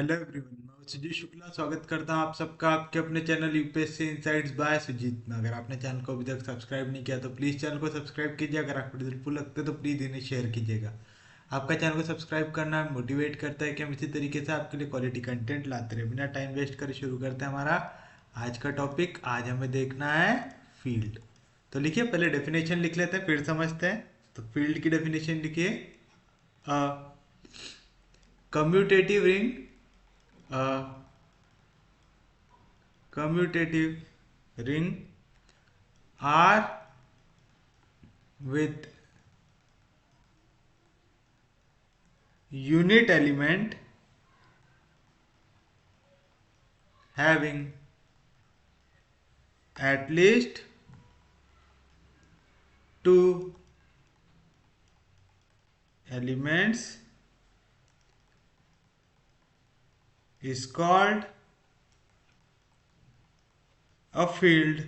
Hello everyone, मैं सुजीत शुक्ला स्वागत करता हूं आप सबका आपके अपने channel UPSC insights by Sujeet में। अगर आपने चैनल को अभी तक सब्सक्राइब नहीं किया तो प्लीज़ चैनल को सब्सक्राइब कीजिए। अगर आपको हेल्पफुल लगता है तो प्लीज़ इन्हें शेयर कीजिएगा। आपका चैनल को सब्सक्राइब करना मोटिवेट करता है कि हम इसी तरीके से आपके लिए क्वालिटी कंटेंट लाते रहे। बिना टाइम वेस्ट करे शुरू करते हैं हमारा आज का टॉपिक। आज हमें देखना है फील्ड। तो लिखिए, पहले डेफिनेशन लिख लेते हैं फिर समझते हैं। तो फील्ड की डेफिनेशन लिखिए, commutative ring, commutative ring R with unit element having at least two elements is called a field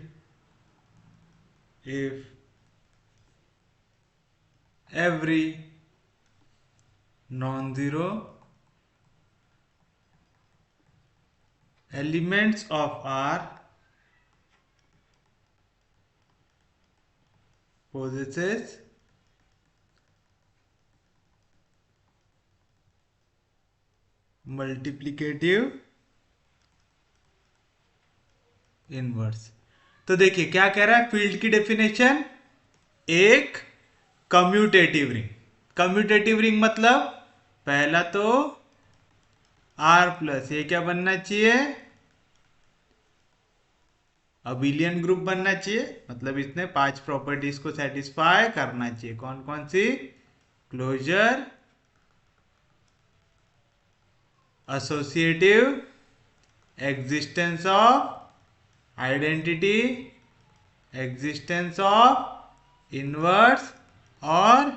if every non-zero elements of R possesses multiplicative inverse. तो देखिए क्या कह रहा है फील्ड की डेफिनेशन, एक कम्यूटेटिव रिंग। कम्यूटेटिव रिंग मतलब पहला तो आर प्लस ये क्या बनना चाहिए, अबिलियन ग्रुप बनना चाहिए। मतलब इसने 5 प्रॉपर्टीज को सेटिस्फाई करना चाहिए। कौन कौन सी? Closure, associative, existence of identity, existence of inverse और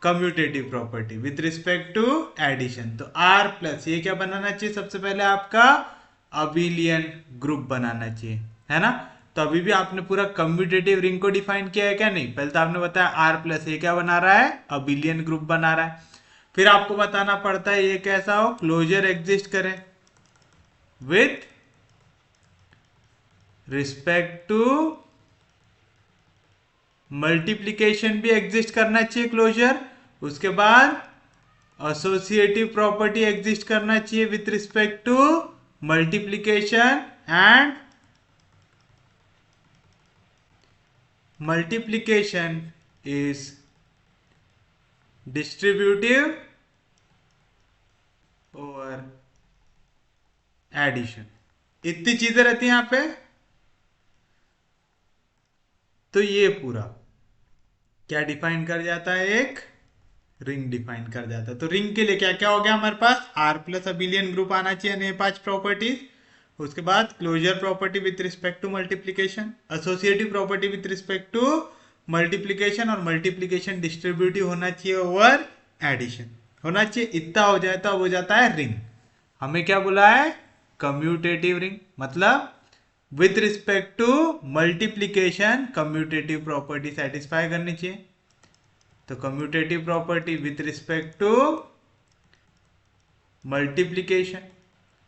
commutative property with respect to addition. तो आर प्लस ये क्या बनाना चाहिए? सबसे पहले आपका अबिलियन ग्रुप बनाना चाहिए, है ना। तो अभी भी आपने पूरा कम्यूटेटिव रिंग को डिफाइन किया है क्या? नहीं। पहले तो आपने बताया आर प्लस ये क्या बना रहा है, अबिलियन ग्रुप बना रहा है। फिर आपको बताना पड़ता है ये कैसा हो, क्लोजर एग्जिस्ट करे विथ रिस्पेक्ट टू मल्टीप्लीकेशन भी एग्जिस्ट करना चाहिए क्लोजर। उसके बाद एसोसिएटिव प्रॉपर्टी एग्जिस्ट करना चाहिए with respect to multiplication and multiplication is distributive और एडिशन। इतनी चीजें रहती हैं यहां पे। तो ये पूरा क्या डिफाइन कर जाता है, एक रिंग डिफाइन कर जाता है। तो रिंग के लिए क्या क्या हो गया हमारे पास, आर प्लस अबिलियन ग्रुप आना चाहिए, 5 प्रॉपर्टीज। उसके बाद closure property with respect to multiplication, associative property with respect to multiplication और मल्टीप्लीकेशन डिस्ट्रीब्यूटिव होना चाहिए ओवर एडिशन होना चाहिए। इतना हो जाए तो अब हो जाता है रिंग। हमें क्या बोला है, कम्यूटेटिव रिंग। मतलब with respect to multiplication commutative property satisfy करनी चाहिए। तो commutative property with respect to multiplication,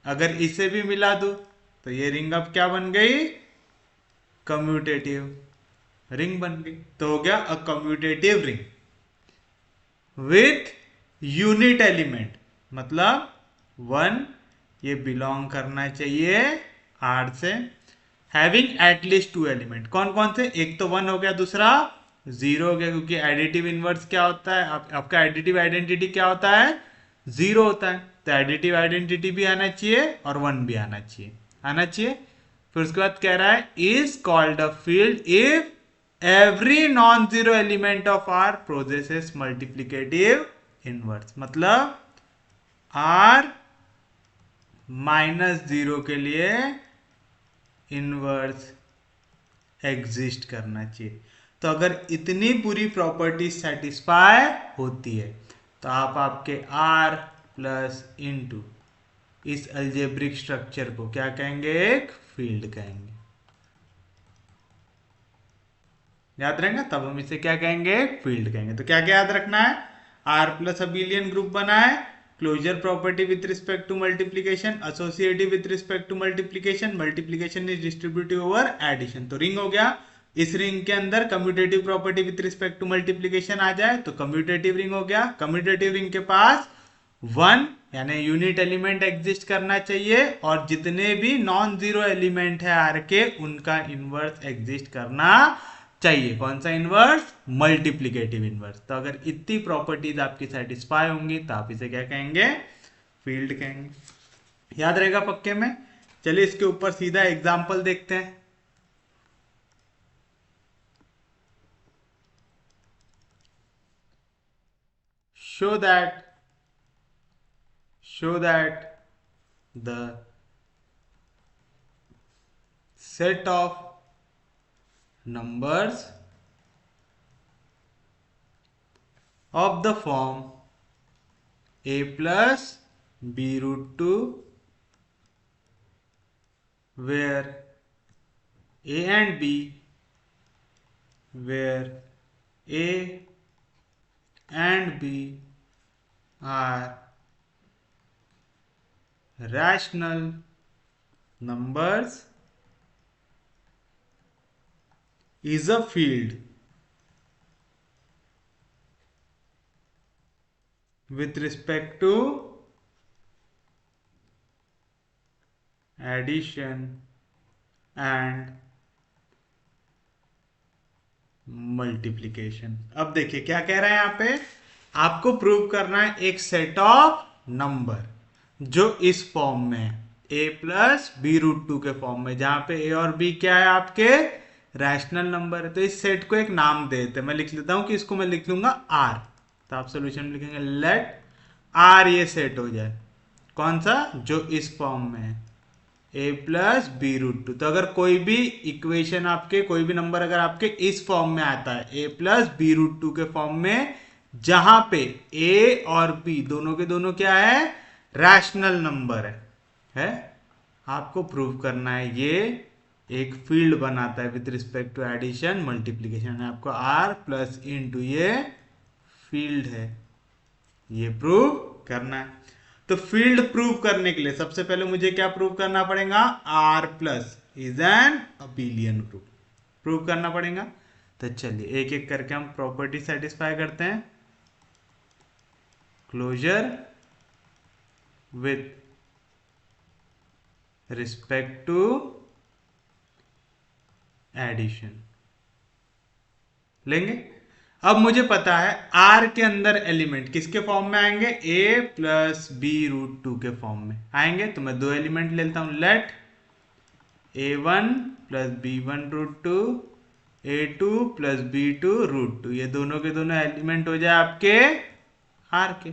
अगर इसे भी मिला दो तो ये रिंग अब क्या बन गई, कम्यूटेटिव रिंग बन गई। तो हो गया अ commutative ring with unit element, मतलब 1 ये बिलोंग करना चाहिए आर से, हैविंग एटलीस्ट 2 एलिमेंट। कौन कौन से? एक तो 1 हो गया, दूसरा 0 हो गया, क्योंकि एडिटिव इनवर्स क्या होता है, आपका एडिटिव आइडेंटिटी क्या होता है, 0 होता है। तो एडिटिव आइडेंटिटी भी आना चाहिए और 1 भी आना चाहिए, आना चाहिए। फिर उसके बाद कह रहा है is called a field if every non zero element of R processes multiplicative inverse. मतलब आर -0 के लिए इनवर्स एग्जिस्ट करना चाहिए। तो अगर इतनी पूरी प्रॉपर्टी सेटिस्फाई होती है तो आप आपके R प्लस इंटू इस अल्जेब्रिक स्ट्रक्चर को क्या कहेंगे, एक फील्ड कहेंगे। याद रहेगा, तब हम इसे क्या कहेंगे, एक फील्ड कहेंगे। तो क्या क्या याद रखना है, R प्लस अबिलियन ग्रुप बना है closure property with respect to multiplication, associative with respect to multiplication, multiplication is distributive over addition. तो रिंग हो गया। इस रिंग के अंदर commutative property with respect to multiplication आ जाए तो कम्यूटेटिव रिंग हो गया। कम्यूटेटिव रिंग के पास 1 यानी यूनिट एलिमेंट एग्जिस्ट करना चाहिए और जितने भी नॉन जीरो एलिमेंट है आर के उनका इनवर्स एग्जिस्ट करना चाहिए। कौन सा इनवर्स? Multiplicative inverse. तो अगर इतनी प्रॉपर्टीज आपकी सेटिस्फाई होंगी तो आप इसे क्या कहेंगे? फील्ड कहेंगे। याद रहेगा पक्के में। चलिए इसके ऊपर सीधा एग्जांपल देखते हैं। show that the set of numbers of the form a plus b root 2 where a and b where a and b are rational numbers is a field with respect to addition and multiplication. अब देखिए क्या कह रहा है यहां पे, आपको prove करना है एक सेट ऑफ नंबर जो इस फॉर्म में है, a प्लस बी रूट 2 के फॉर्म में, जहां पे a और b क्या है? आपके रैशनल नंबर है। तो इस सेट को एक नाम देते हैं। मैं लिख लेता हूं कि इसको मैं लिख लूंगा r। तो आप सोल्यूशन में लिखेंगे लेट r ये सेट हो जाए। कौन सा? जो इस फॉर्म में है, a प्लस बी रूट 2। तो अगर कोई भी इक्वेशन आपके, कोई भी नंबर अगर आपके इस फॉर्म में आता है, a प्लस बी रूट 2 के फॉर्म में, जहां पे a और b दोनों के दोनों क्या है? रैशनल नंबर है? आपको प्रूव करना है ये एक फील्ड बनाता है with respect to addition multiplication. आपको r प्लस इंटू ये फील्ड है, ये प्रूव करना है। तो फील्ड प्रूव करने के लिए सबसे पहले मुझे क्या प्रूव करना पड़ेगा? r plus is an abelian group prove करना पड़ेगा। तो चलिए एक एक करके हम प्रॉपर्टी सेटिस्फाई करते हैं। Closure with respect to addition लेंगे। अब मुझे पता है r के अंदर एलिमेंट किसके फॉर्म में आएंगे? a प्लस बी रूट 2 के फॉर्म में आएंगे। तो मैं दो एलिमेंट लेता हूं, let a1 plus b1 root 2 a2 plus b2 root 2। ये दोनों के दोनों एलिमेंट हो जाए आपके r के,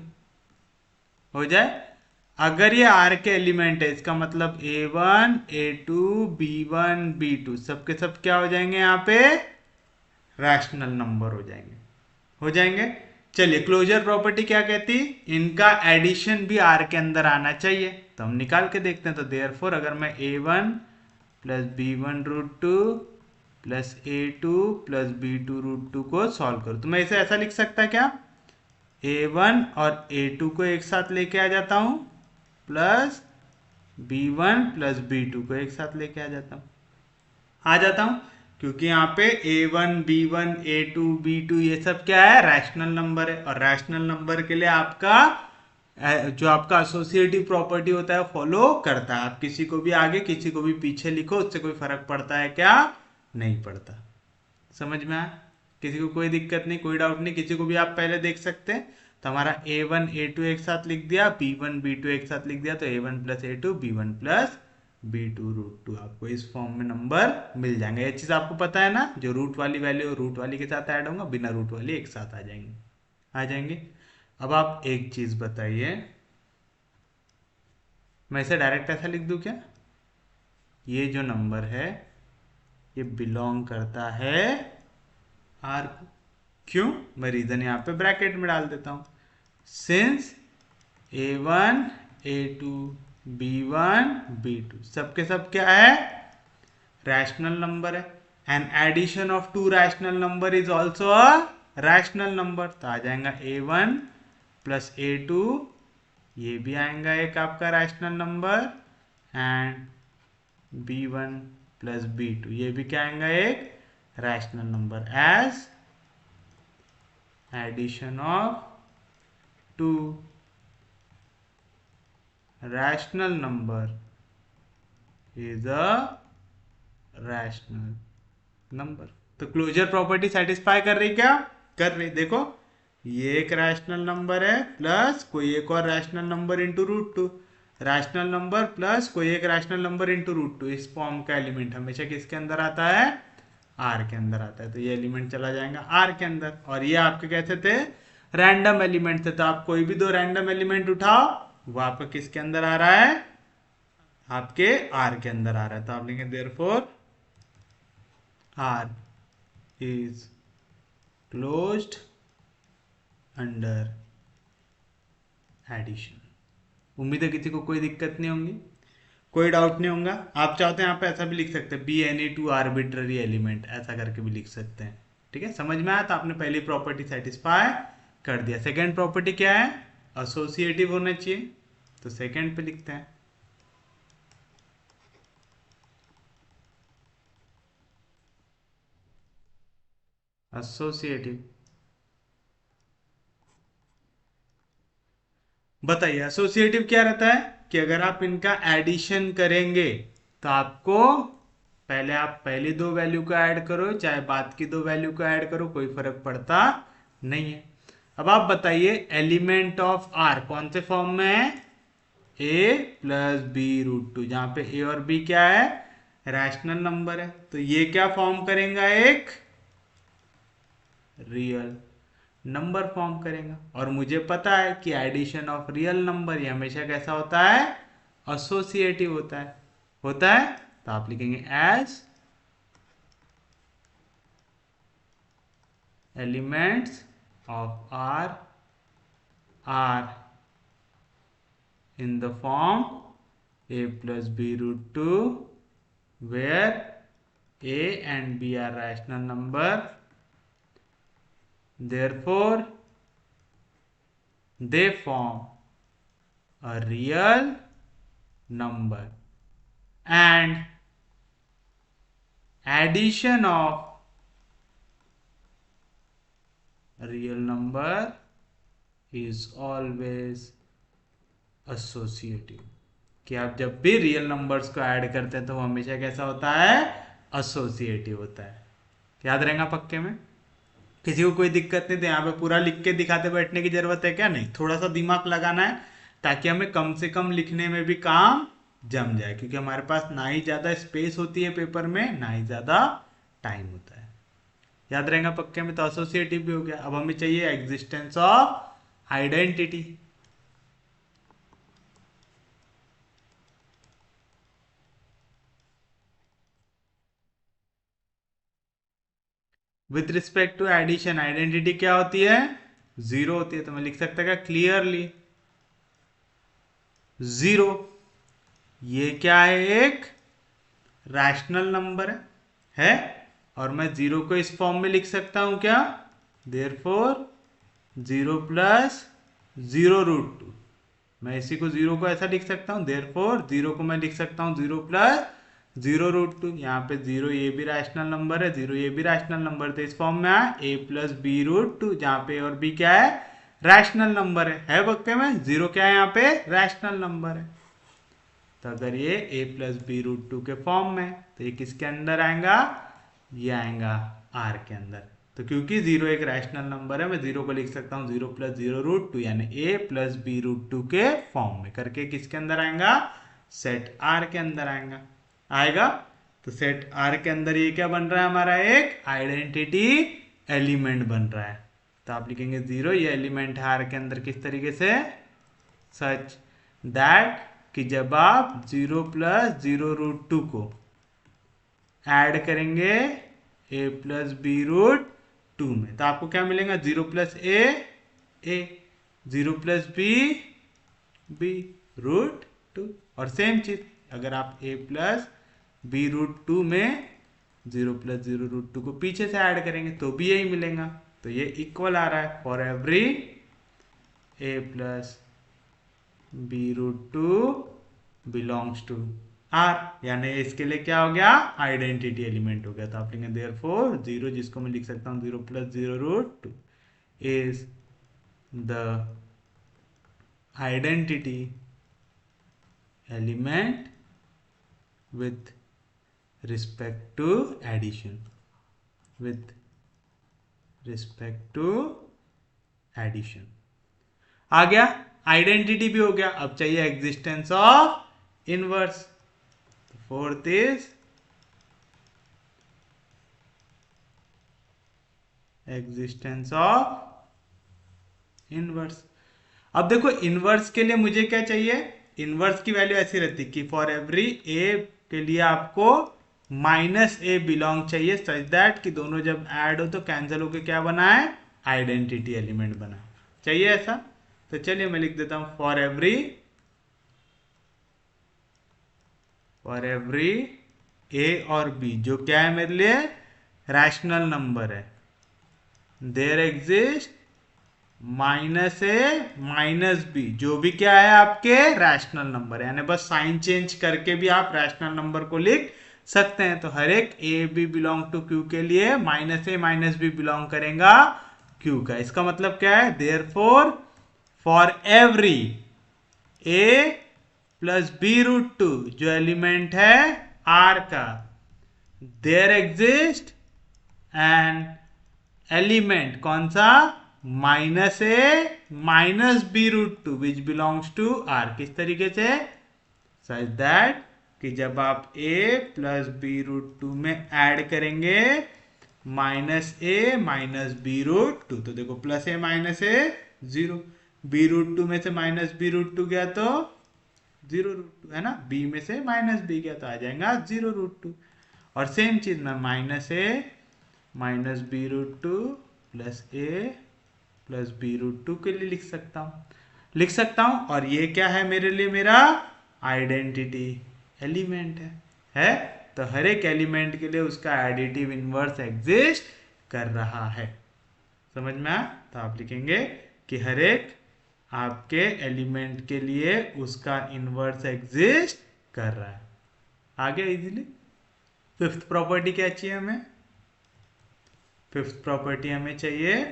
हो जाए। अगर ये r के एलिमेंट है इसका मतलब a1 a2 b1 b2 सबके सब क्या हो जाएंगे? यहाँ पे रैशनल नंबर हो जाएंगे, हो जाएंगे। चलिए क्लोजर प्रॉपर्टी क्या कहती? इनका एडिशन भी r के अंदर आना चाहिए। तो हम निकाल के देखते हैं। तो देयरफॉर अगर मैं a1 plus b1 root 2 plus a2 plus b2 root 2 को सॉल्व करूं तो मैं इसे ऐसा लिख सकता क्या? a1 और a2 को एक साथ लेके आ जाता हूं प्लस b1 प्लस b2 को एक साथ लेके आ जाता हूं क्योंकि यहाँ पे a1 b1 a2 b2 ये सब क्या है? रैशनल नंबर है। और रैशनल नंबर के लिए आपका जो आपका एसोसिएटिव प्रॉपर्टी होता है फॉलो करता है। आप किसी को भी आगे किसी को भी पीछे लिखो, उससे कोई फर्क पड़ता है क्या? नहीं पड़ता। समझ में आया? किसी को कोई दिक्कत नहीं, कोई डाउट नहीं, किसी को भी आप पहले देख सकते हैं। तो हमारा a1 a2 एक साथ लिख दिया, b1 b2 एक साथ लिख दिया, तो a1 plus a2 b1 plus b2 root 2 आपको इस फॉर्म में नंबर मिल जाएंगे। ये चीज आपको पता है ना, जो रूट वाली वैल्यू रूट वाली के साथ ऐड होगा, बिना रूट वाली एक साथ आ जाएंगे। अब आप एक चीज बताइए, मैं इसे डायरेक्ट ऐसा लिख दूं क्या? ये जो नंबर है ये बिलोंग करता है r को। क्यों? मैं रीजन यहाँ पे ब्रैकेट में डाल देता हूं। Since a1 a2 b1 b2 सबके सब क्या है? रैशनल नंबर है। And addition of two rational number is also a rational number. तो आ जाएगा a1 प्लस a2 ये भी आएगा एक आपका rational number, and b1 plus b2 ये भी क्या आएगा एक rational number as addition of two rational number is a rational number. तो क्लोजर प्रॉपर्टी सेटिस्फाई कर रही क्या? कर रही। देखो ये एक रैशनल नंबर है प्लस कोई एक और rational number into root two, rational number plus कोई एक rational number into root two. इस फॉर्म का एलिमेंट हमेशा किसके अंदर आता है? आर के अंदर आता है। तो ये एलिमेंट चला जाएगा आर के अंदर। और ये आपके कैसे थे? रैंडम एलिमेंट थे। तो आप कोई भी दो रैंडम एलिमेंट उठाओ, वो आपका किसके अंदर आ रहा है? आपके आर के अंदर आ रहा है। तो आप लिखेंगे therefore R is closed under addition. उम्मीद है किसी को कोई दिक्कत नहीं होगी, कोई डाउट नहीं होगा। आप चाहते हैं यहाँ पे ऐसा भी लिख सकते हैं, be any two arbitrary element, ऐसा करके भी लिख सकते हैं। ठीक है, समझ में आया? तो आपने पहली प्रॉपर्टी सेटिस्फाई कर दिया। सेकेंड प्रॉपर्टी क्या है? एसोसिएटिव होना चाहिए। तो सेकेंड पे लिखते हैं एसोसिएटिव। बताइए एसोसिएटिव क्या रहता है? कि अगर आप इनका एडिशन करेंगे तो आपको पहले आप पहली दो वैल्यू को ऐड करो चाहे बाद की दो वैल्यू को ऐड करो, कोई फर्क पड़ता नहीं है। अब आप बताइए एलिमेंट ऑफ आर कौन से फॉर्म में है? ए प्लस बी रूट टू, जहां पे ए और बी क्या है? रैशनल नंबर है। तो ये क्या फॉर्म करेगा? एक रियल नंबर फॉर्म करेगा। और मुझे पता है कि एडिशन ऑफ रियल नंबर ये हमेशा कैसा होता है? एसोसिएटिव होता है। होता है तो आप लिखेंगे as elements of R R in the form a plus b root 2 where a and b are rational number, therefore they form a real number, and addition of real number is always associative. कि आप जब भी real numbers को add करते हैं तो वो हमेशा कैसा होता है? एसोसिएटिव होता है। याद रहेगा पक्के में? किसी को कोई दिक्कत नहीं? तो यहाँ पे पूरा लिख के दिखाते बैठने की जरूरत है क्या? नहीं, थोड़ा सा दिमाग लगाना है ताकि हमें कम से कम लिखने में भी काम जम जाए, क्योंकि हमारे पास ना ही ज्यादा स्पेस होती है पेपर में, ना ही ज्यादा टाइम होता है। याद रहेगा पक्के में? तो एसोसिएटिव भी हो गया। अब हमें चाहिए existence of identity. With respect to addition identity क्या होती है? जीरो होती है। तो मैं लिख सकता क्या क्लियरली? जीरो। ये क्या है? एक रैशनल नंबर है। और मैं जीरो को इस फॉर्म में लिख सकता हूं क्या? Therefore zero plus zero root two. मैं इसी को जीरो को ऐसा लिख सकता हूं, देयरफॉर जीरो को मैं लिख सकता हूं zero plus zero root two. यहाँ पे जीरो ये भी रैशनल नंबर है, जीरो ये भी रैशनल नंबर, तो इस फॉर्म में आया ए प्लस बी रूट टू, जहाँ पे और बी क्या है? रैशनल नंबर है बक्के में। जीरो क्या है यहाँ पे? रैशनल नंबर है। तो अगर ये ए प्लस बी रूट टू के फॉर्म में, तो ये किसके अंदर आएगा? ये आएगा आर के अंदर। तो क्योंकि जीरो एक रैशनल नंबर है, मैं जीरो को लिख सकता हूँ zero plus zero root two, यानी a plus b root two के फॉर्म में करके किसके अंदर आएगा? सेट आर के अंदर आएगा। आएगा। तो सेट आर के अंदर ये क्या बन रहा है हमारा? एक आइडेंटिटी एलिमेंट बन रहा है। तो आप लिखेंगे जीरो, ये एलिमेंट है आर के अंदर किस तरीके से? सच दैट कि जब आप zero plus zero root two को ऐड करेंगे a plus b root two में, तो आपको क्या मिलेगा? Zero plus a, zero plus b root two. और सेम चीज अगर आप a plus b root two में zero plus zero root two को पीछे से ऐड करेंगे तो भी यही मिलेगा। तो ये इक्वल आ रहा है for every a plus b root two belongs to R, यानी इसके लिए क्या हो गया, आइडेंटिटी एलिमेंट हो गया। तो आप लिखेंगे देयरफॉर जीरो, जिसको मैं लिख सकता हूँ zero plus zero root two is the identity element with respect to addition, with respect to addition आ गया, आइडेंटिटी भी हो गया। अब चाहिए existence of inverse. Fourth is existence of inverse. अब देखो इनवर्स के लिए मुझे क्या चाहिए, इनवर्स की वैल्यू ऐसी रहती कि फॉर एवरी ए के लिए आपको माइनस ए बिलोंग चाहिए, सच दैट कि दोनों जब ऐड हो तो कैंसिल होके क्या बना है, आइडेंटिटी एलिमेंट बना चाहिए ऐसा। तो चलिए मैं लिख देता हूं फॉर एवरी ए और बी, जो क्या है मेरे लिए रैशनल नंबर है, there exist minus a minus b, जो भी क्या है आपके रैशनल नंबर है, यानी बस साइन चेंज करके भी आप रैशनल नंबर को लिख सकते हैं। तो हर एक a b belong to Q के लिए minus a minus b belong करेगा क्यू का। इसका मतलब क्या है, therefore for every a plus b root two, जो एलिमेंट है आर का, देयर एग्जिस्ट एंड एलिमेंट कौन सा, minus a minus b root two which belongs to R. किस तरीके से, सच दैट कि जब आप a plus b root two में ऐड करेंगे minus a minus b root two, तो देखो प्लस ए माइनस ए जीरो, बी रूट टू में से माइनस बी रूट टू गया तो जीरो रूट टू है ना, बी में से माइनस बी गया तो आ जाएगा जीरो रूट टू। और सेम चीज में minus a minus b root two plus a plus b root two के लिए लिख सकता हूं। और ये क्या है मेरे लिए, मेरा आइडेंटिटी एलिमेंट है। तो हर एक एलिमेंट के लिए उसका एडिटिव इनवर्स एग्जिस्ट कर रहा है। समझ में आया? तो आप लिखेंगे कि हर एक आपके एलिमेंट के लिए उसका इनवर्स एग्जिस्ट कर रहा है। आ गया इजीली। फिफ्थ प्रॉपर्टी क्या चाहिए हमें, फिफ्थ प्रॉपर्टी हमें चाहिए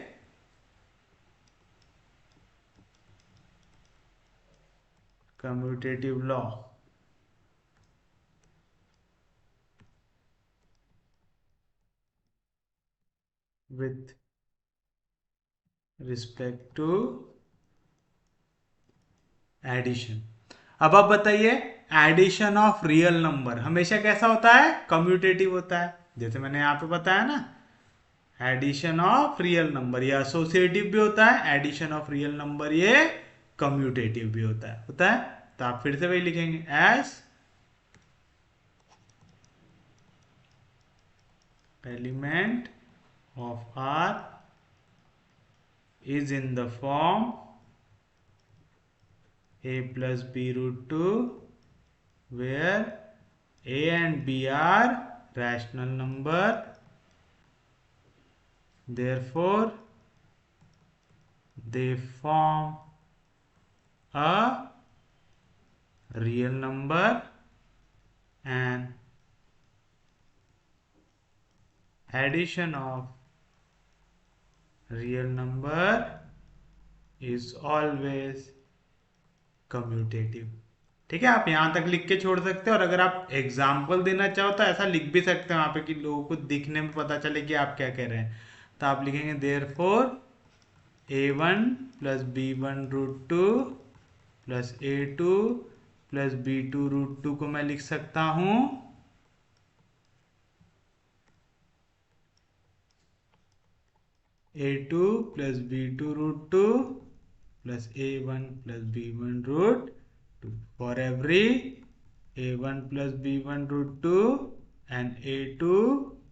commutative law. With respect to addition. अब आप बताइए, एडिशन ऑफ रियल नंबर हमेशा कैसा होता है, कम्यूटेटिव होता है। जैसे मैंने यहां पे बताया ना, एडिशन ऑफ रियल नंबर ये एसोसिएटिव भी होता है, एडिशन ऑफ रियल नंबर ये कम्यूटेटिव भी होता है। तो आप फिर से वही लिखेंगे, as element of R is in the form a plus b root 2 where a and b are rational number, therefore they form a real number and addition of real number is always commutative। ठीक है, आप यहां तक लिख के छोड़ सकते हो, और अगर आप एग्जाम्पल देना चाहो तो ऐसा लिख भी सकते हो वहां पे कि लोगों को दिखने में पता चले कि आप क्या कह रहे हैं। तो आप लिखेंगे therefore a1 plus b1 root two plus a2 plus b2 root two को मैं लिख सकता हूं a2 plus b2 root two plus a1 plus b1 root two for every a1 plus b1 root two and a2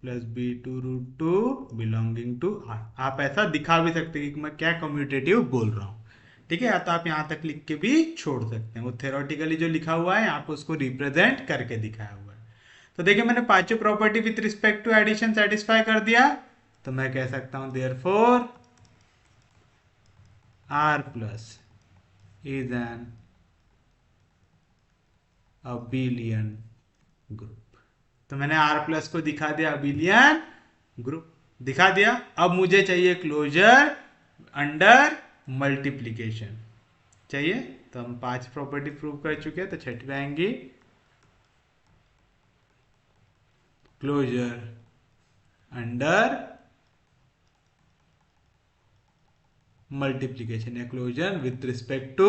plus b2 root two belonging to R. आप ऐसा दिखा भी सकते हैं कि मैं क्या कम्यूटेटिव बोल रहा हूं। ठीक है, या तो आप यहां तक लिख के भी छोड़ सकते हैं, वो थ्योरेटिकली जो लिखा हुआ है यहाँ पे उसको रिप्रेजेंट करके दिखाया हुआ है। तो देखिए मैंने पांचों property with respect to addition satisfy कर दिया। तो मैं कह सकता हूं therefore R plus is an abelian group. तो मैंने आर प्लस को दिखा दिया अबिलियन ग्रुप, दिखा दिया। अब मुझे चाहिए क्लोजर अंडर मल्टीप्लीकेशन चाहिए। तो हम 5 प्रॉपर्टी प्रूव कर चुके हैं, तो छठवीं आएंगी क्लोजर अंडर मल्टीप्लीकेशन या closure with respect to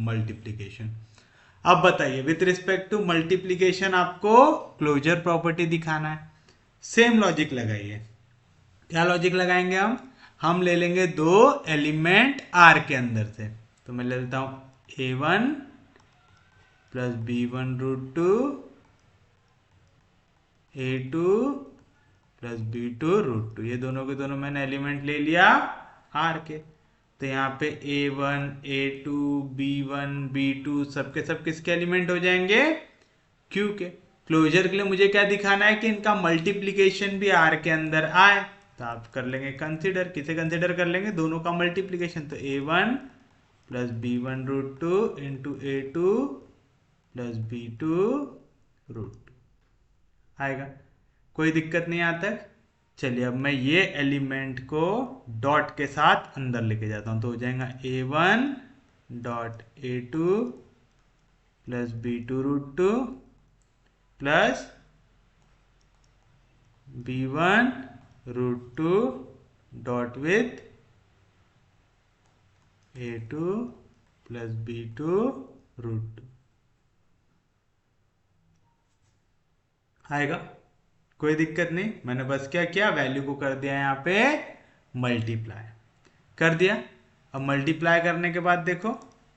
multiplication. अब बताइए विथ रिस्पेक्ट टू मल्टीप्लीकेशन आपको क्लोजर प्रॉपर्टी दिखाना है। सेम लॉजिक लगाइए। क्या लॉजिक लगाएंगे हम ले लेंगे दो एलिमेंट आर के अंदर से। तो मैं ले लेता हूं a1 plus b1 root two, a2 plus b2 root two. ये दोनों के दोनों मैंने एलिमेंट ले लिया आर के। तो यहाँ पे a1 a2 b1 b2 सबके सब किसके एलिमेंट हो जाएंगे, क्यू के। क्लोजर के लिए मुझे क्या दिखाना है कि इनका मल्टीप्लीकेशन भी आर के अंदर आए। तो आप कर लेंगे कंसीडर, किसे कंसीडर कर लेंगे, दोनों का मल्टीप्लीकेशन। तो a1 plus b1 root two into a2 plus b2 root two आएगा। कोई दिक्कत नहीं आता। चलिए अब मैं ये एलिमेंट को डॉट के साथ अंदर लेके जाता हूं। तो हो जाएगा a1 dot a2 plus b2 root two plus b1 root two dot with a2 plus b2 root two आएगा। कोई दिक्कत नहीं। मैंने बस क्या किया, वैल्यू को कर दिया यहाँ पे मल्टीप्लाई कर दिया। अब मल्टीप्लाई करने के बाद देखो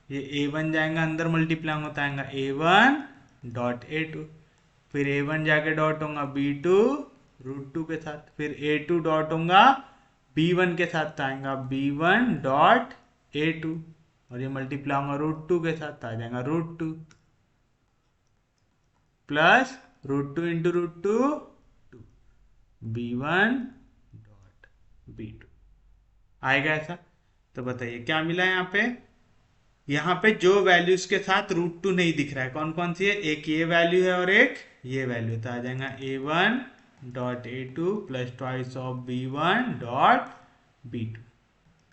ये a1 जाएगा अंदर, मल्टीप्लाई होता आएगा a1 डॉट a2, फिर a1 जाके डॉट होगा b2 रूट टू के साथ, फिर a2 डॉट होगा b1 के साथ, तो आएगा b1 डॉट a2, और ये मल्टीप्लाई होगा रूट टू के साथ, तो आ जाएगा root two plus root two into root two b1 dot b2 आएगा ऐसा। तो बताइए क्या मिला यहाँ पे जो वैल्यूज के साथ रूट टू नहीं दिख रहा है कौन कौन सी है, एक ये वैल्यू है और एक ये वैल्यू। तो आ जाएगा a1 dot a2 plus twice of b1 dot b2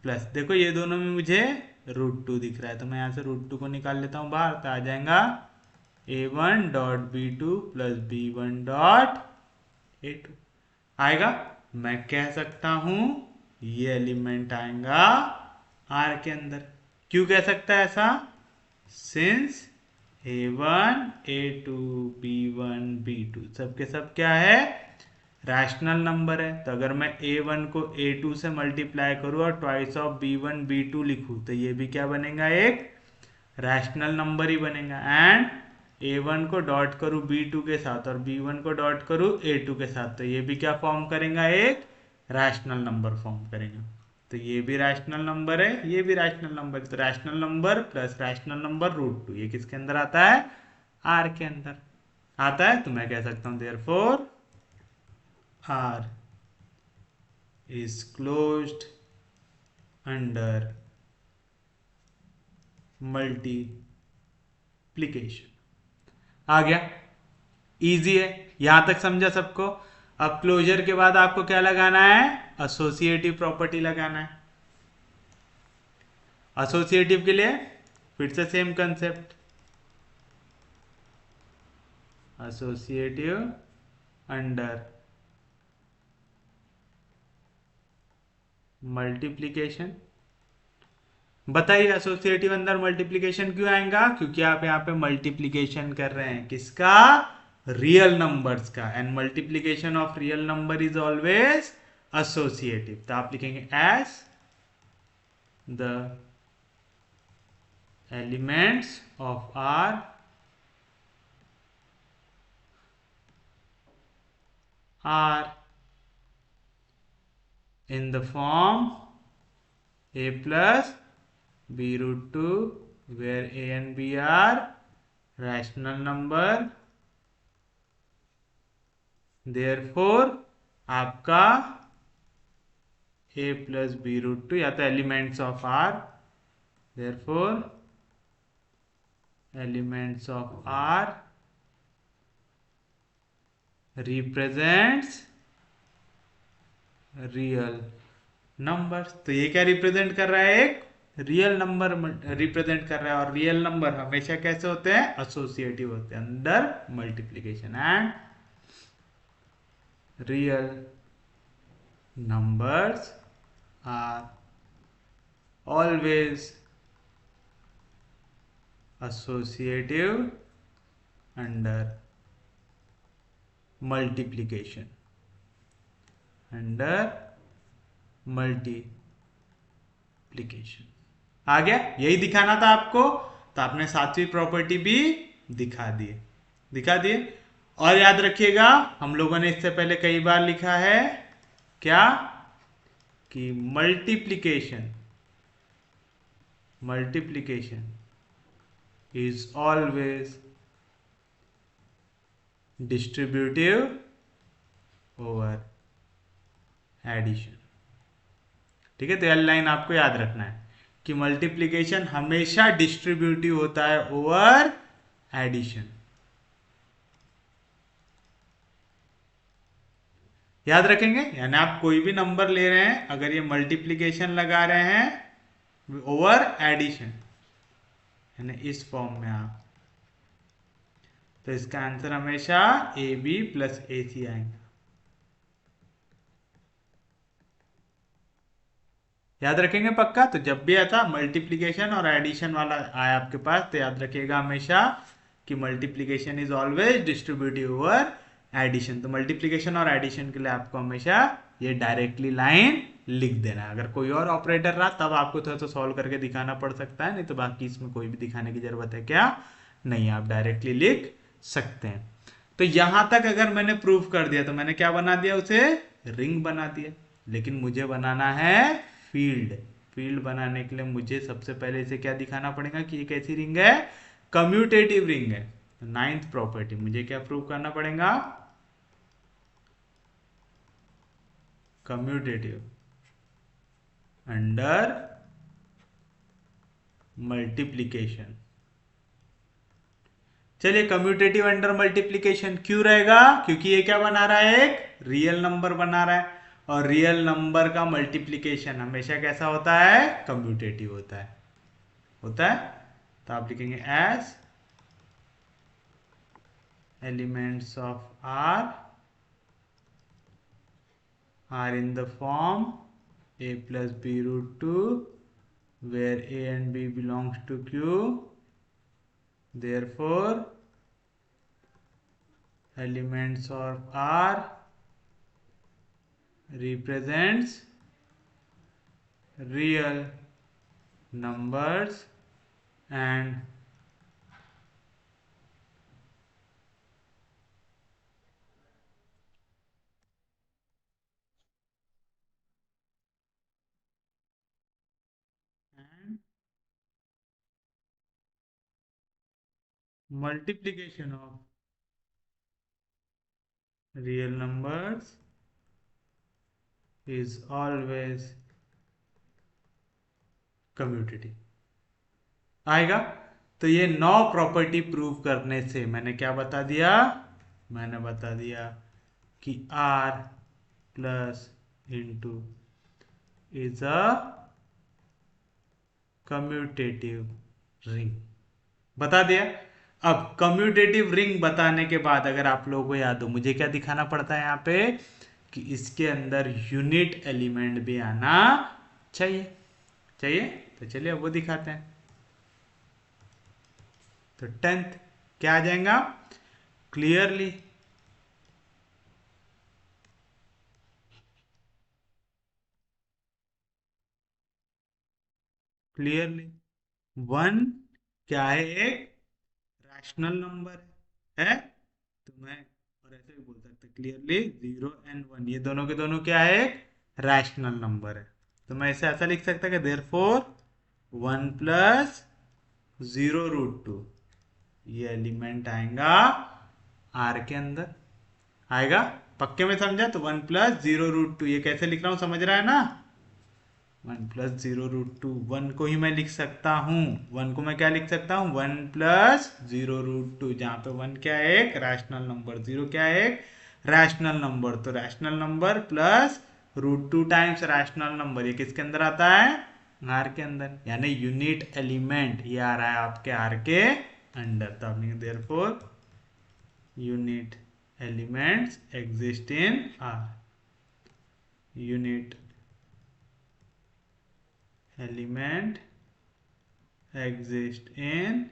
plus, देखो ये दोनों में मुझे रूट टू दिख रहा है, तो मैं यहाँ से रूट टू को निकाल लेता हूँ बाहर। तो आ जाएगा a1 dot b2 plus b1 dot a2 आएगा। मैं कह सकता हूं ये एलिमेंट आएगा आर के अंदर। क्यों कह सकता है ऐसा, since a1 a2 b1 b2 सबके सब क्या है, रैशनल नंबर है। तो अगर मैं a1 को a2 से मल्टीप्लाई करूं और ट्वाइस ऑफ b1 b2 लिखूं तो ये भी क्या बनेगा, एक रैशनल नंबर ही बनेगा। एंड a1 को डॉट करूं b2 के साथ और b1 को डॉट करूं a2 के साथ, तो ये भी क्या फॉर्म करेगा, एक रैशनल नंबर फॉर्म करेगा। तो ये भी रैशनल नंबर है, ये भी रैशनल नंबर। तो rational number plus rational number root two, ये किसके अंदर आता है, आर के अंदर आता है। तो मैं कह सकता हूं therefore R is closed under multiplication. आ गया, इजी है, यहां तक समझा सबको। अब क्लोजर के बाद आपको क्या लगाना है, एसोसिएटिव प्रॉपर्टी लगाना है। एसोसिएटिव के लिए फिर से same concept, associative under multiplication. बताइए एसोसिएटिव अंदर मल्टीप्लीकेशन क्यों आएगा, क्योंकि आप यहाँ पे मल्टीप्लीकेशन कर रहे हैं किसका, रियल नंबर्स का। And multiplication of real number is always associative. तो आप लिखेंगे as the elements of R are in the form a plus b root 2 where a and b are rational number, therefore आपका a plus b root 2 या तो elements of r, therefore elements of r represents real numbers. तो ये क्या represent कर रहा है, एक रियल नंबर रिप्रेजेंट कर रहा है। और रियल नंबर हमेशा कैसे होते हैं, एसोसिएटिव होते हैं under multiplication. And real numbers are always associative under multiplication, under multiplication. आ गया, यही दिखाना था आपको। तो आपने सातवीं प्रॉपर्टी भी दिखा दिए। और याद रखिएगा, हम लोगों ने इससे पहले कई बार लिखा है क्या, कि multiplication is always distributive over addition. ठीक है, तो यह लाइन आपको याद रखना है कि मल्टीप्लीकेशन हमेशा डिस्ट्रीब्यूटिव होता है ओवर एडिशन। याद रखेंगे, यानी आप कोई भी नंबर ले रहे हैं, अगर ये मल्टीप्लीकेशन लगा रहे हैं ओवर एडिशन, यानी इस फॉर्म में आप, तो इसका आंसर हमेशा ए बी प्लस ए सी आएंगे। याद रखेंगे पक्का। तो जब भी आता मल्टीप्लीकेशन और एडिशन वाला आए आपके पास, तो याद रखिएगा हमेशा कि multiplication is always distributive over addition. तो मल्टीप्लीकेशन और एडिशन के लिए आपको हमेशा ये डायरेक्टली लाइन लिख देना है। अगर कोई और ऑपरेटर रहा तब आपको थोड़ा सा सॉल्व करके दिखाना पड़ सकता है, नहीं तो बाकी इसमें कोई भी दिखाने की जरूरत है क्या नहीं, आप डायरेक्टली लिख सकते हैं। तो यहां तक अगर मैंने प्रूफ कर दिया तो मैंने क्या बना दिया, उसे रिंग बना दिया। लेकिन मुझे बनाना है फील्ड बनाने के लिए मुझे सबसे पहले इसे क्या दिखाना पड़ेगा कि ये कैसी रिंग है, कम्यूटेटिव रिंग है। नाइन्थ प्रॉपर्टी मुझे क्या प्रूव करना पड़ेगा, कम्यूटेटिव अंडर मल्टीप्लीकेशन। चलिए, कम्यूटेटिव अंडर मल्टीप्लीकेशन क्यों रहेगा, क्योंकि ये क्या बना रहा है, एक रियल नंबर बना रहा है। और रियल नंबर का मल्टीप्लीकेशन हमेशा कैसा होता है, कम्यूटेटिव होता है। तो आप लिखेंगे as elements of R in the form a plus b root 2 where a and b belongs to q, therefore elements of r represents real numbers and multiplication of real numbers is always commutative आएगा। तो ये 9 property prove करने से मैंने क्या बता दिया, मैंने बता दिया कि R plus into is a commutative ring, बता दिया। अब कम्यूटेटिव रिंग बताने के बाद अगर आप लोगों को याद हो, मुझे क्या दिखाना पड़ता है यहाँ पे, कि इसके अंदर यूनिट एलिमेंट भी आना चाहिए। तो चलिए अब वो दिखाते हैं। तो 10th क्या आ जाएगा, क्लियरली वन क्या है, एक रैशनल नंबर है। तो मैं और ऐसे भी बोल सकते क्लियरली 0 एंड 1 ये दोनों के दोनों क्या है, एक रैशनल नंबर है। तो मैं इसे ऐसा लिख सकता कि देयरफॉर 1 प्लस 0√2 ये एलिमेंट आएगा आर के अंदर, आएगा पक्के में, समझा। तो 1 प्लस 0√2 ये कैसे लिख रहा हूं, समझ रहा है ना। 1 प्लस 0√2 1 को ही मैं लिख सकता हूं, 1 को मैं क्या लिख सकता हूं, 1 प्लस 0√2, जहां पे 1 क्या है, एक रैशनल नंबर, 0 क्या है, एक रैशनल नंबर, तो rational number plus √2 times rational number, ये किसके अंदर आता है? आर के अंदर, यानी यूनिट एलिमेंट ये आ रहा है आपके आर के अंडर। तो therefore unit elements exist in are, unit element exist in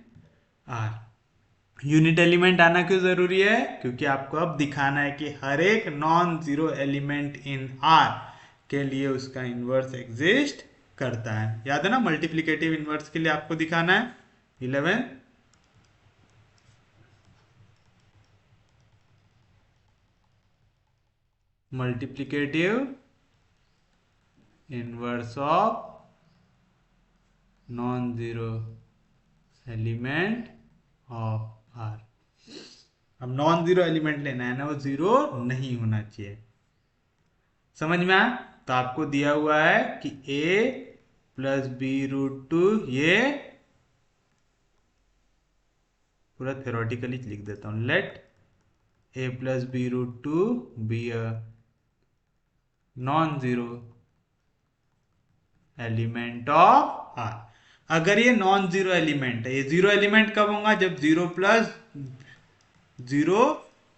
are. Unit element आना क्यों जरूरी है? क्योंकि आपको अब दिखाना है कि हर एक non zero element in are के लिए उसका इनवर्स एग्जिस्ट करता है। याद है ना, मल्टीप्लिकेटिव इनवर्स के लिए आपको दिखाना है 11 multiplicative inverse of non zero element of R. अब नॉन जीरो एलिमेंट लेना है ना, वो जीरो नहीं होना चाहिए। समझ में आया? तो आपको दिया हुआ है कि a प्लस बी √2, ये पूरा थ्योरेटिकली लिख देता हूं, let a plus B √2 B a non zero element of R. अगर ये नॉन जीरो एलिमेंट है, ये जीरो एलिमेंट कब होगा? जब 0 प्लस 0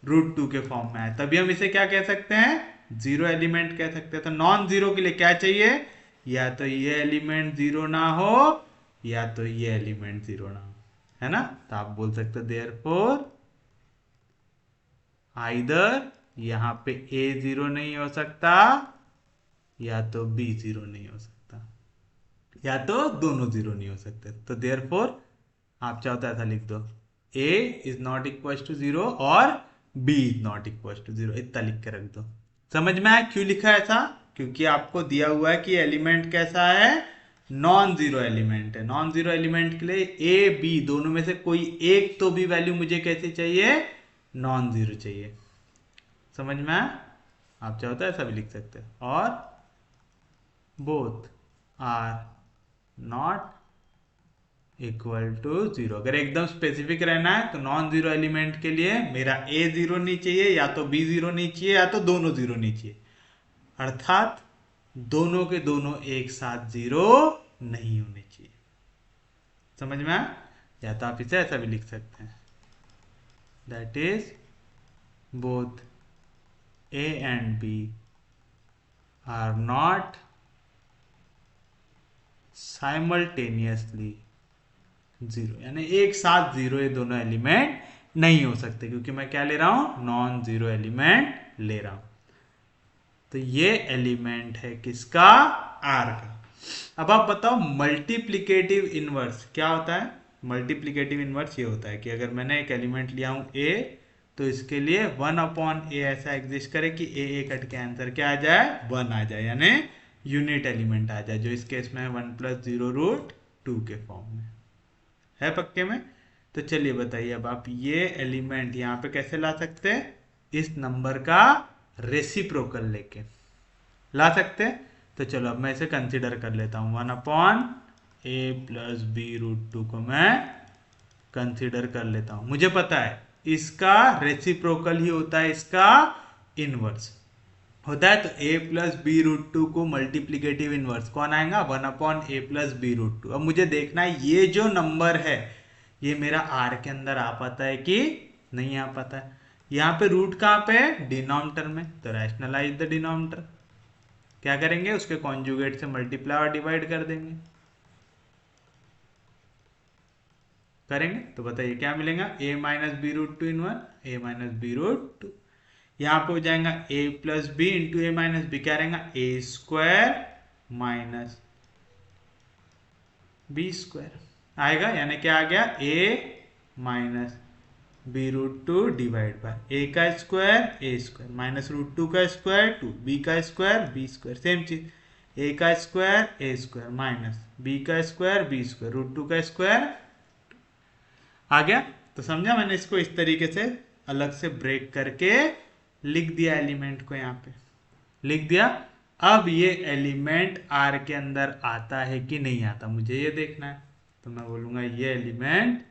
√2 के फॉर्म में है, तभी हम इसे क्या कह सकते हैं? जीरो एलिमेंट कह सकते हैं। तो नॉन जीरो के लिए क्या चाहिए? या तो ये एलिमेंट जीरो ना हो, या तो ये एलिमेंट जीरो ना हो, है ना? तो आप बोल सकते हो देयरफॉर आइदर यहां पे a जीरो नहीं हो सकता, या तो b जीरो नहीं हो सकता, या तो दोनों जीरो नहीं हो सकते। तो देयरफॉर आप चाहो तो ऐसा लिख दो, a is not equal to zero और b is not equal to zero, इतना लिख के रख दो। समझ में आया क्यों लिखा है ऐसा? क्योंकि आपको दिया हुआ है कि एलिमेंट कैसा है? नॉन जीरो एलिमेंट है। नॉन जीरो एलिमेंट के लिए a b दोनों में से कोई एक तो भी वैल्यू मुझे कैसी चाहिए? नॉन जीरो चाहिए। समझ में आया? आप चाहो तो ऐसा भी लिख सकते हैं, और both are not equal to zero. अगर एकदम स्पेसिफिक रहना है तो नॉन जीरो एलिमेंट के लिए मेरा a जीरो नहीं चाहिए, या तो b जीरो नहीं चाहिए, या तो दोनों जीरो नहीं चाहिए, अर्थात दोनों के दोनों एक साथ जीरो नहीं होने चाहिए। समझ में आया? या तो आप इसे ऐसा भी लिख सकते हैं, that is both a and b are not simultaneously zero, यानी एक साथ जीरो ये दोनों एलिमेंट नहीं हो सकते, क्योंकि मैं क्या ले रहा हूं? नॉन जीरो एलिमेंट ले रहा हूं। तो ये एलिमेंट है किसका? आर का। अब आप बताओ मल्टीप्लिकेटिव इनवर्स क्या होता है? मल्टीप्लिकेटिव इनवर्स ये होता है कि अगर मैंने एक एलिमेंट लिया हूं a, तो इसके लिए 1/a ऐसा एग्जिस्ट करे कि a कट के आंसर क्या आ जाए? 1 आ जाए, यानी यूनिट एलिमेंट आ जाए, जो इस केस में 1 + 0√2 के फॉर्म में है। पक्के में? तो चलिए बताइए, अब आप ये एलिमेंट यहां पे कैसे ला सकते हैं? इस नंबर का रेसिप्रोकल लेके ला सकते हैं। तो चलो अब मैं इसे कंसीडर कर लेता हूं, 1/a + b√2 को मैं कंसीडर कर लेता हूं। मुझे पता है इसका रेसिप्रोकल ही होता है इसका इनवर्स होता है। तो a + b√2 को मल्टीप्लिकेटिव इनवर्स कौन आएगा? 1/a + b√2। अब मुझे देखना है ये जो नंबर है ये मेरा r के अंदर आ पाता है कि नहीं आ पाता है। यहाँ पे रूट कहाँ पे है? डिनोमिनेटर में। तो रैशनलाइज द डिनोमिनेटर, क्या करेंगे? उसके कॉन्जुगेट से मल्टीप्लाई और डिवाइड कर देंगे। करेंगे तो बताइए क्या मिलेगा? a - b√2 inverse a - b√2। यहाँ पे हो जाएगा a + b × a - b, क्या रहेगा? a² - b² आएगा, यानी क्या आ गया? a - b√2 divide by a का स्क्वायर a² -√2 का स्क्वायर 2, b का स्क्वायर b², सेम चीज a का स्क्वायर a² b का स्क्वायर b², √2 का स्क्वायर आ गया। तो समझा? मैंने इसको इस तरीके से अलग से ब्रेक करके लिख दिया, एलिमेंट को यहाँ पे लिख दिया। अब ये एलिमेंट आर के अंदर आता है कि नहीं आता, मुझे ये देखना है। तो मैं बोलूंगा ये एलिमेंट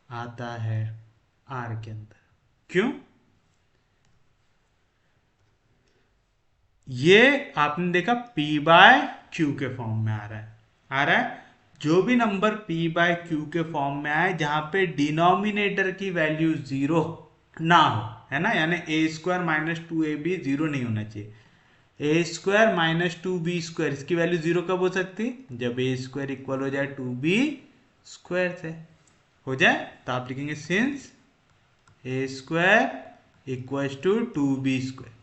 आता है आर के अंदर। क्यों? ये आपने देखा p बाय क्यू के फॉर्म में आ रहा है, आ रहा है। जो भी नंबर p बाय क्यू के फॉर्म में आए जहां पे डिनोमिनेटर की वैल्यू जीरो ना हो, है ना, यानी a square minus two a b zero नहीं होना चाहिए। A square minus two B square, इसकी वैल्यू जीरो कब हो सकती, जब ए स्क्वायर इक्वल हो जाए टू बी स्क्वायर से, हो जाए तो आप लिखेंगे since A square equal to B square.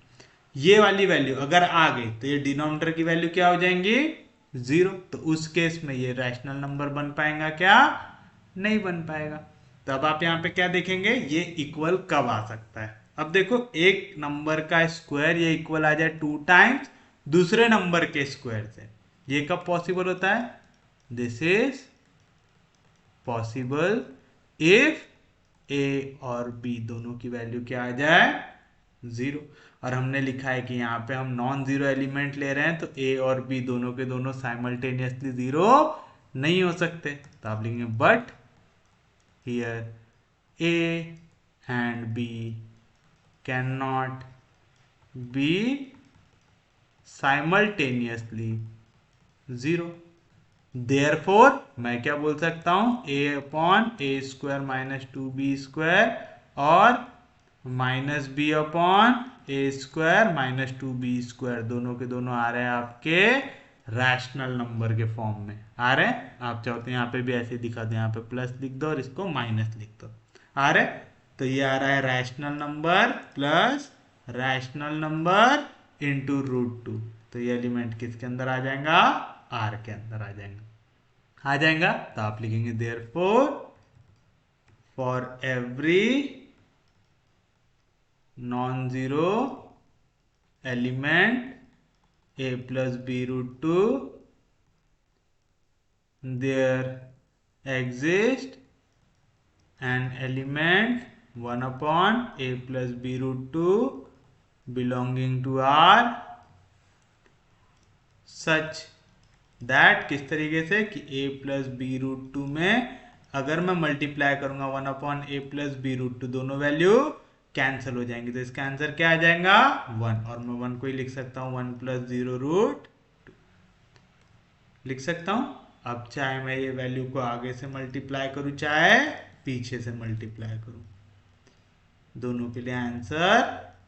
ये वाली वैल्यू अगर आ गई तो ये डिनोमिनेटर की वैल्यू क्या हो जाएंगी, जीरो। तो उस केस में ये रैशनल नंबर बन पाएगा क्या, नहीं बन पाएगा। तब आप यहाँ पे क्या देखेंगे, ये इक्वल कब आ सकता है। अब देखो एक नंबर का स्क्वायर ये इक्वल आ जाए टू टाइम्स दूसरे नंबर के स्क्वायर से, ये कब पॉसिबल होता है, दिस इज पॉसिबल इफ ए और बी दोनों की वैल्यू क्या आ जाए, जीरो। और हमने लिखा है कि यहाँ पे हम नॉन जीरो एलिमेंट ले रहे हैं तो ए और बी दोनों के दोनों साइमल्टेनियसली जीरो नहीं हो सकते। तो आप लिखेंगे but here a and b can not be simultaneously zero. Therefore मैं क्या बोल सकता हूं, a upon a square minus two B square और minus b upon a square minus two B square दोनों के दोनों आ रहे हैं आपके रैशनल नंबर के फॉर्म में आ रहे हैं। आप चाहो तो यहाँ पे भी ऐसे दिखा दो, यहाँ पे प्लस लिख दो और इसको माइनस लिख दो, आ रहे। तो ये आ रहा है rational number plus rational number into root two. तो ये एलिमेंट किसके अंदर आ जाएगा, आर के अंदर आ जाएगा, आ जाएगा। तो आप लिखेंगे therefore for every non zero element a plus b root 2 there exists an element 1 upon a plus b root 2 belonging to R such that, किस तरीके से कि a plus b root 2 में अगर मैं मल्टीप्लाई करूंगा 1 upon a plus b root 2 दोनों value cancel हो जाएंगी, तो इसका आंसर क्या आ जाएगा 1। और मैं 1 को ही लिख सकता हूं 1 प्लस जीरो रूट लिख सकता हूं। अब चाहे मैं ये वैल्यू को आगे से मल्टीप्लाई करूं चाहे पीछे से मल्टीप्लाई करूं, दोनों के लिए आंसर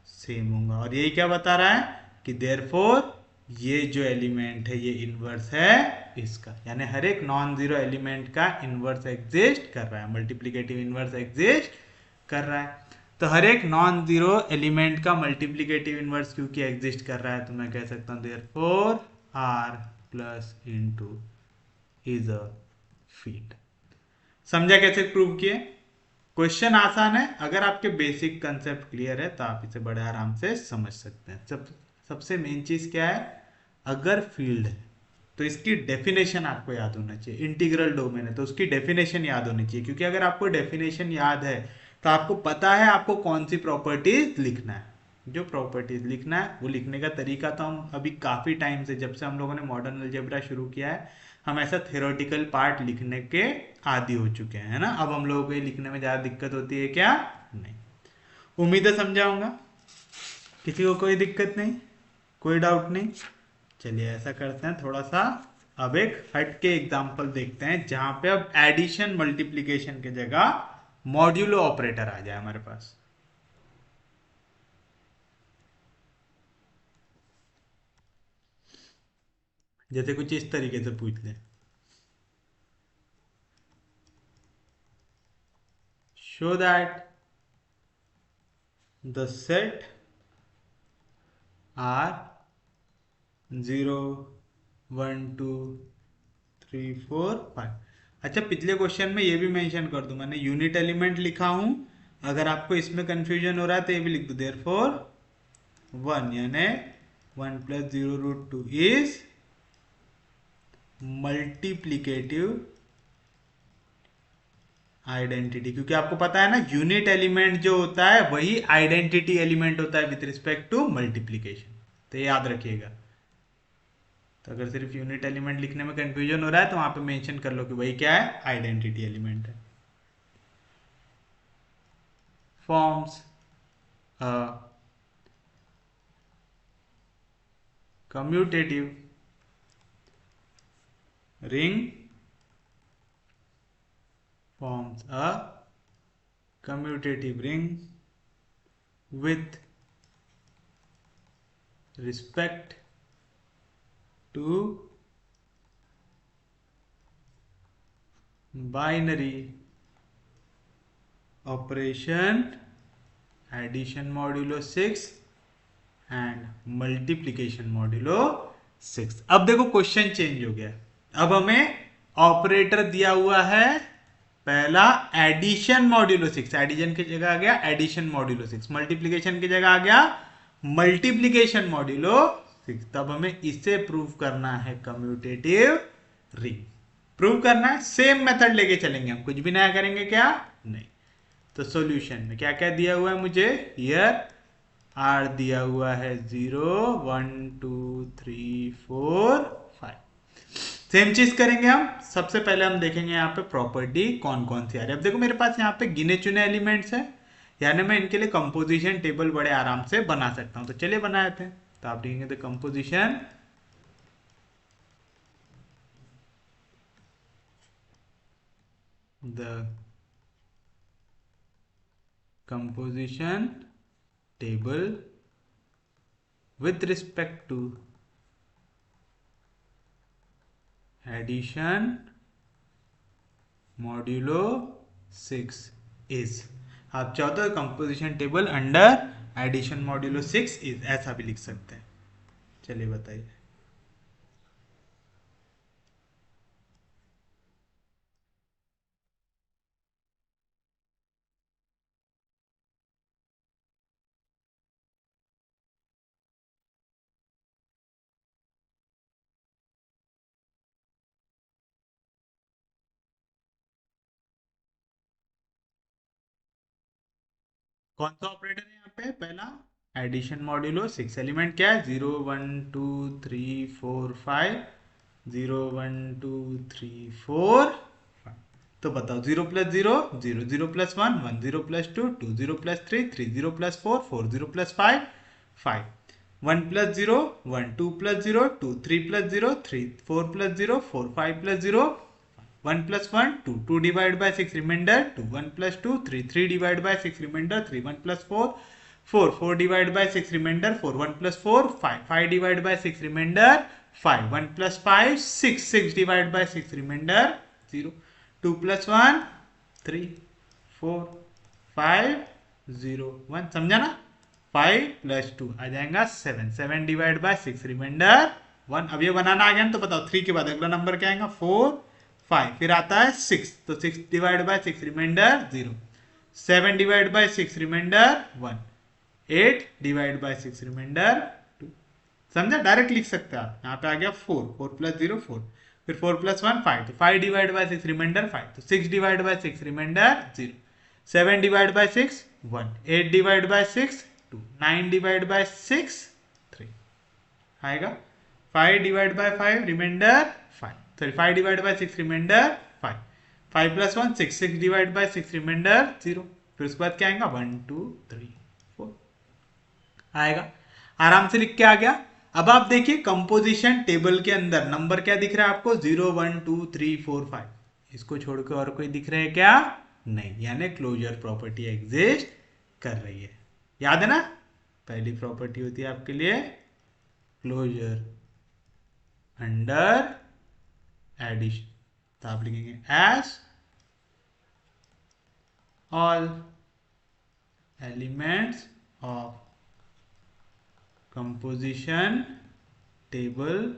सेम होगा। और यही क्या बता रहा है कि देयरफॉर ये जो एलिमेंट है ये इनवर्स है इसका, यानी हर एक नॉन जीरो एलिमेंट का इनवर्स एग्जिस्ट कर रहा है, मल्टीप्लिकेटिव इनवर्स एग्जिस्ट कर रहा है। तो हर एक नॉन जीरो एलिमेंट का मल्टीप्लिकेटिव इनवर्स क्योंकि एग्जिस्ट कर रहा है तो मैं कह सकता हूं therefore R plus into is a field. समझा कैसे प्रूव किए। क्वेश्चन आसान है, अगर आपके बेसिक कंसेप्ट क्लियर है तो आप इसे बड़े आराम से समझ सकते हैं। सबसे मेन चीज क्या है, अगर फील्ड है तो इसकी डेफिनेशन आपको याद होना चाहिए। इंटीग्रल डोमेन है तो उसकी डेफिनेशन याद होनी चाहिए, क्योंकि अगर आपको डेफिनेशन याद है तो आपको पता है आपको कौन सी प्रॉपर्टीज लिखना है। जो प्रॉपर्टीज लिखना है वो लिखने का तरीका तो हम अभी काफी टाइम से, जब से हम लोगों ने मॉडर्न अलजेब्रा शुरू किया है, हम ऐसा थ्योरेटिकल पार्ट लिखने के आदी हो चुके हैं, है ना। अब हम लोगों को ये लिखने में ज्यादा दिक्कत होती है क्या, नहीं। उम्मीद है समझाऊंगा, किसी को कोई दिक्कत नहीं, कोई डाउट नहीं। चलिए ऐसा करते हैं थोड़ा सा, अब एक हट के एग्जाम्पल देखते हैं जहां पे अब एडिशन मल्टीप्लीकेशन की जगह मॉड्यूलो ऑपरेटर आ जाए हमारे पास। जैसे कुछ इस तरीके से पूछ ले, show that the set R 0 1 2 3 4 5। अच्छा पिछले क्वेश्चन में ये भी मेंशन कर दूं, मैंने यूनिट एलिमेंट लिखा हूं, अगर आपको इसमें कंफ्यूजन हो रहा है तो ये भी लिख दो देयरफॉर 1, यानी 1 plus zero root two is multiplicative identity. क्योंकि आपको पता है ना यूनिट एलिमेंट जो होता है वही आइडेंटिटी एलिमेंट होता है विथ रिस्पेक्ट टू मल्टीप्लीकेशन, तो ये याद रखिएगा। तो अगर सिर्फ यूनिट एलिमेंट लिखने में कंफ्यूजन हो रहा है तो वहां पे मेंशन कर लो कि वही क्या है, आइडेंटिटी एलिमेंट है। Forms commutative ring forms a commutative ring with respect to binary operation addition modulo 6 and multiplication modulo 6। अब देखो क्वेश्चन चेंज हो गया। अब हमें ऑपरेटर दिया हुआ है पहला एडिशन मॉड्यूलो 6, एडिशन की जगह आ गया एडिशन मॉड्यूलो 6, मल्टीप्लीकेशन की जगह आ गया मल्टीप्लीकेशन मॉड्यूलो 6। तब हमें इसे प्रूव करना है कम्यूटेटिव रिंग। प्रूव करना है, सेम मेथड लेके चलेंगे हम, कुछ भी नया करेंगे क्या? नहीं। तो सॉल्यूशन में क्या क्या दिया हुआ है मुझे? हियर आर दिया हुआ है 0 1 2 3 4 5। सेम चीज करेंगे हम। सबसे पहले हम देखेंगे यहाँ पे प्रॉपर्टी कौन कौन सी आ रही है। अब देखो मेरे पास यहाँ पे गिने चुने एलिमेंट्स है, यानी मैं इनके लिए कंपोजिशन टेबल बड़े आराम से बना सकता हूँ। तो चलिए बनाते हैं। तो आप लिखेंगे the composition table with respect to addition modulo 6 is। आप चाहो तो composition table under addition modulo 6 is ऐसा भी लिख सकते हैं। चलिए बताइए। कौन सा ऑपरेटर है यहाँ पे? पहला एडिशन मॉड्यूलो 6। एलिमेंट क्या है? 0 1 2 3 4 5, 0 1 2 3 4 5। तो बताओ 0 plus 0 0, 0 plus 1 1, 0 plus 2 2, 0 plus 3 3, 0 plus 4 4, 0 plus 5 5, 1 plus 0 1, 2 plus 0 2, 3 plus 0 3, 4 plus 0 4, 5 plus 0 1 plus 1 2, 2 divided by 6 remainder 2, 1 plus 2 3, 3 divided by 6 remainder 3, 1 plus 4 4, 4 divided by 6 remainder 4, 1 plus 4 5, 5 divided by 6 remainder 5, 1 plus 5 6, 6 divided by 6 remainder 0, 2 plus 1 3 4 5 0 1। समझा ना? 5 plus 2 आ जाएगा 7, 7 divided by 6 remainder 1। अब ये बनाना आ गया तो बताओ 3 के बाद अगला नंबर क्या आएगा? 4 5, फिर आता है 6, तो 6 divide by 6 remainder 0, 7 divide by 6 remainder 1, 8 divide by 6 remainder 2। समझा? डायरेक्ट लिख सकते हैं आप। यहाँ पे आ गया 4, 4 प्लस 0 4, फिर 4 प्लस 1 5, तो 5 डिवाइड बाय 6 रिमाइंडर 5, तो 6 divide by 6 remainder 0, 7 divide by 6 1, 8 divide by 6 2, 9 divide by 6 3 आएगा। 5 divide by 5 remainder 5, sorry 5 divided by 6 remainder 5, 5 plus 1 6, 6 divided by 6 remainder 0, फिर उसके बाद क्या आएगा? 1 2 3 4 आएगा। आराम से लिख के आ गया। अब आप देखिए कंपोजिशन टेबल के अंदर नंबर क्या दिख रहा है आपको? 0 1 2 3 4 5। इसको छोड़कर और कोई दिख रहा है क्या? नहीं, यानी क्लोजर प्रॉपर्टी एग्जिस्ट कर रही है। याद है ना? पहली प्रॉपर्टी होती है आपके लिए क्लोजर अंडर एडिशन। तो आप लिखेंगे as all elements of composition table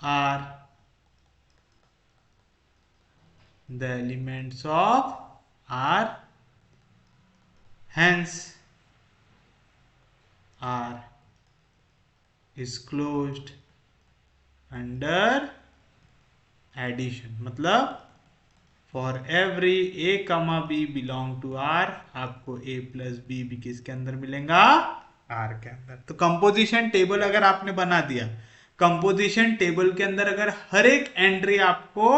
are the elements of R, hence R is closed under addition। मतलब for every A comma B belong to are, आपको ए प्लस बी भी किसके अंदर मिलेगा? आर के अंदर। तो कंपोजिशन टेबल अगर आपने बना दिया, कंपोजिशन टेबल के अंदर अगर हर एक एंट्री आपको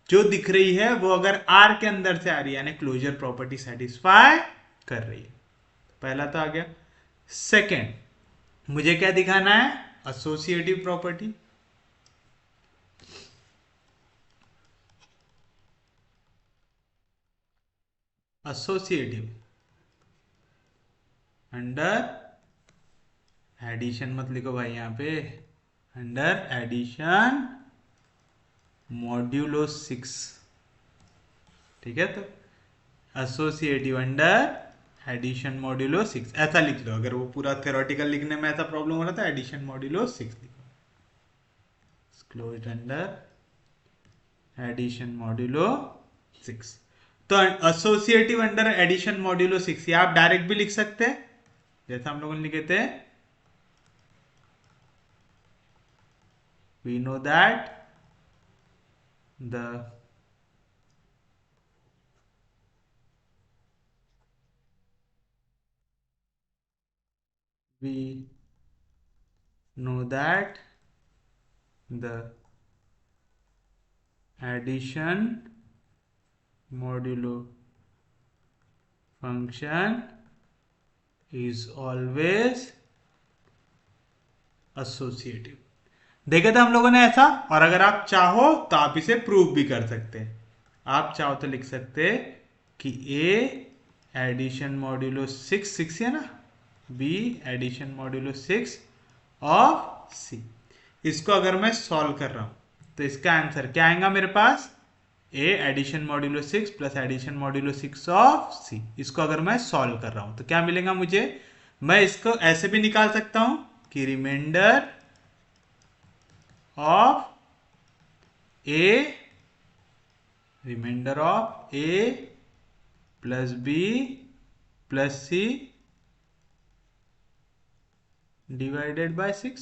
जो दिख रही है वो अगर आर के अंदर से आ रही है, यानी क्लोजर प्रॉपर्टी सेटिस्फाई कर रही है। पहला तो आ गया। सेकेंड, मुझे क्या दिखाना है? Associative property. Associative under addition मत लिखो भाई यहाँ पे, अंडर एडिशन मॉड्यूलो 6, ठीक है। तो एसोसिएटिव अंडर एडिशन मॉड्यूलो 6 ऐसा लिख लो। अगर वो पूरा थ्योरेटिकल लिखने में ऐसा प्रॉब्लम हो रहा था, एडिशन मॉड्यूलो 6 लिखो, क्लोज अंडर एडिशन मॉड्यूलो 6। तो एसोसिएटिव अंडर एडिशन मॉड्यूलो 6 ये आप डायरेक्ट भी लिख सकते हैं, जैसा हम लोगों ने लिखे थे, we know that the we know that the addition modulo function is always associative। देखा था हम लोगों ने ऐसा। और अगर आप चाहो तो आप इसे प्रूव भी कर सकते हैं। आप चाहो तो लिख सकते कि a एडिशन मॉड्यूलो 6 है ना, b addition modulo 6 of c। इसको अगर मैं सॉल्व कर रहा हूं तो इसका आंसर क्या आएगा मेरे पास, a addition modulo 6 plus addition modulo 6 of c। इसको अगर मैं सॉल्व कर रहा हूं तो क्या मिलेगा मुझे, मैं इसको ऐसे भी निकाल सकता हूं कि remainder of a plus b plus c divided by 6,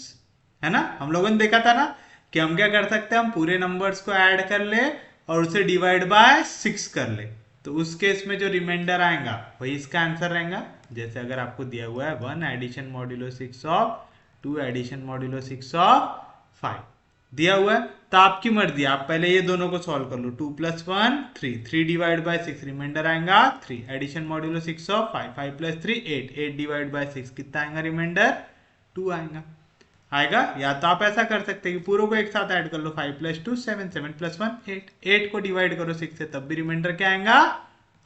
है ना। हम लोगों ने देखा था ना कि हम क्या कर सकते हैं, हम पूरे नंबर्स को ऐड कर ले और उसे डिवाइड बाय 6 कर ले, तो उस केस में जो रिमाइंडर आएगा वही इसका आंसर रहेगा। जैसे अगर आपको दिया हुआ है 1 addition modulo 6 of 2 addition modulo 6 of 5 दिया हुआ है, तो आपकी मर्जी, आप पहले ये दोनों को सॉल्व कर लो। 2 प्लस 1 3 डिवाइड बाय 6 रिमाइंडर आएगा 3, addition modulo 6 of 5 plus 3 8 divide by 6 कितना आएगा रिमाइंडर 2 आएगा। या तो आप ऐसा कर सकते हैं कि पूरों को एक साथ ऐड कर लो, 5 प्लस 2 7 7 प्लस 1 8 को डिवाइड करो 6 से, तब भी रिमाइंडर क्या आएगा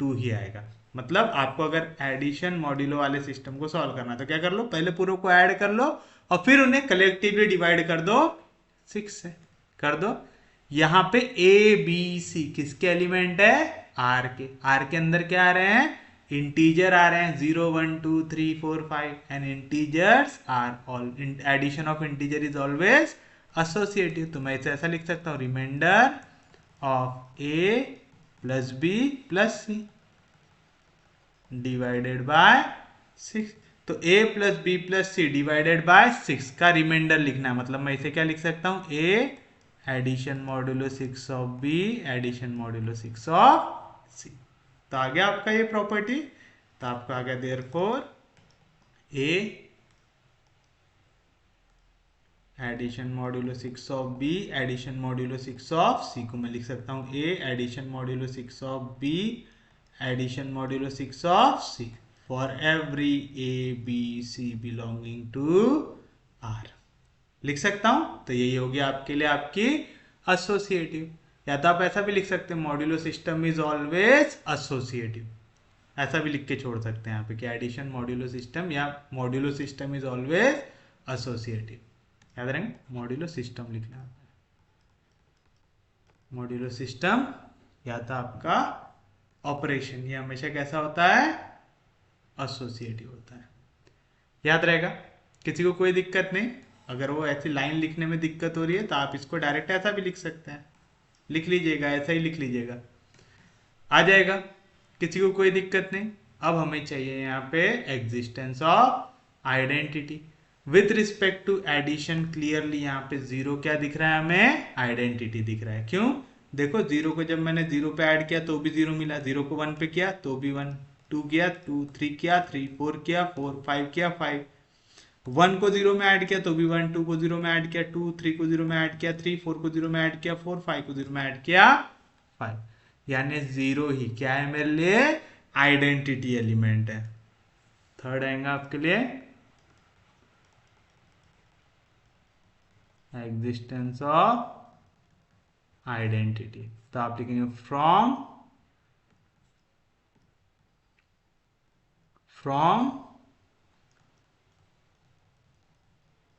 2 ही आएगा। मतलब आपको अगर एडिशन मॉड्यूलो वाले सिस्टम को सॉल्व करना तो क्या कर लो, पहले पूरों को ऐड कर लो और फिर उन्हें कलेक्टिवली डिवाइड कर दो 6 से, कर दो। यहां पे ए बी सी किसके एलिमेंट है, आर के अंदर क्या आ रहे हैं, इंटीजर आ रहे हैं 0 1 2 3 4 5 and integers are all, addition of integer is always associative. तो मैं इसे ऐसा लिख सकता हूं, remainder of A plus B plus C divided by 6। तो a plus B plus C divided by 6 का रिमाइंडर लिखना है, मतलब मैं इसे क्या लिख सकता हूं, a addition modulo 6 of b addition modulo 6 of c। तो आ गया आपका ये प्रॉपर्टी। तो आपका आ गया therefore a addition modulo 6 of b addition modulo 6 of c को मैं लिख सकता हूं a addition modulo 6 of b addition modulo 6 of c for every a b c belonging to r लिख सकता हूं। तो यही हो गया आपके लिए आपकी एसोसिएटिव। या तो आप ऐसा भी लिख सकते हैं, modulo system is always associative, ऐसा भी लिख के छोड़ सकते हैं यहाँ पे कि एडिशन मॉड्यूलो सिस्टम या modulo system is always associative. याद रखेंगे मॉड्यूलो सिस्टम लिखना है, मॉड्यूलो सिस्टम या तो आपका ऑपरेशन ये हमेशा कैसा होता है, एसोसिएटिव होता है। याद रहेगा, किसी को कोई दिक्कत नहीं। अगर वो ऐसी लाइन लिखने में दिक्कत हो रही है तो आप इसको डायरेक्ट ऐसा भी लिख सकते हैं, लिख लीजिएगा, ऐसा ही लिख लीजिएगा, आ जाएगा, किसी को कोई दिक्कत नहीं। अब हमें चाहिए यहाँ पे existence of identity with respect to addition. Clearly यहाँ पे 0 क्या दिख रहा है, हमें आइडेंटिटी दिख रहा है। क्यों, देखो 0 को जब मैंने 0 पे ऐड किया तो भी 0 मिला, 0 को 1 पे किया तो भी 1, 2 किया 2, 3 किया 3, 4 किया 4, 5 किया 5, 1 को 0 में ऐड किया तो भी 1, 2 को 0 में ऐड किया 2, 3 को 0 में ऐड किया 3, 4 को 0 में ऐड किया 4, 5 को 0 में ऐड किया 5। यानी 0 ही क्या है मेरे लिए, आइडेंटिटी एलिमेंट है। 3rd आएगा आपके लिए एग्जिस्टेंस ऑफ आइडेंटिटी। तो आप लिखेंगे फ्रॉम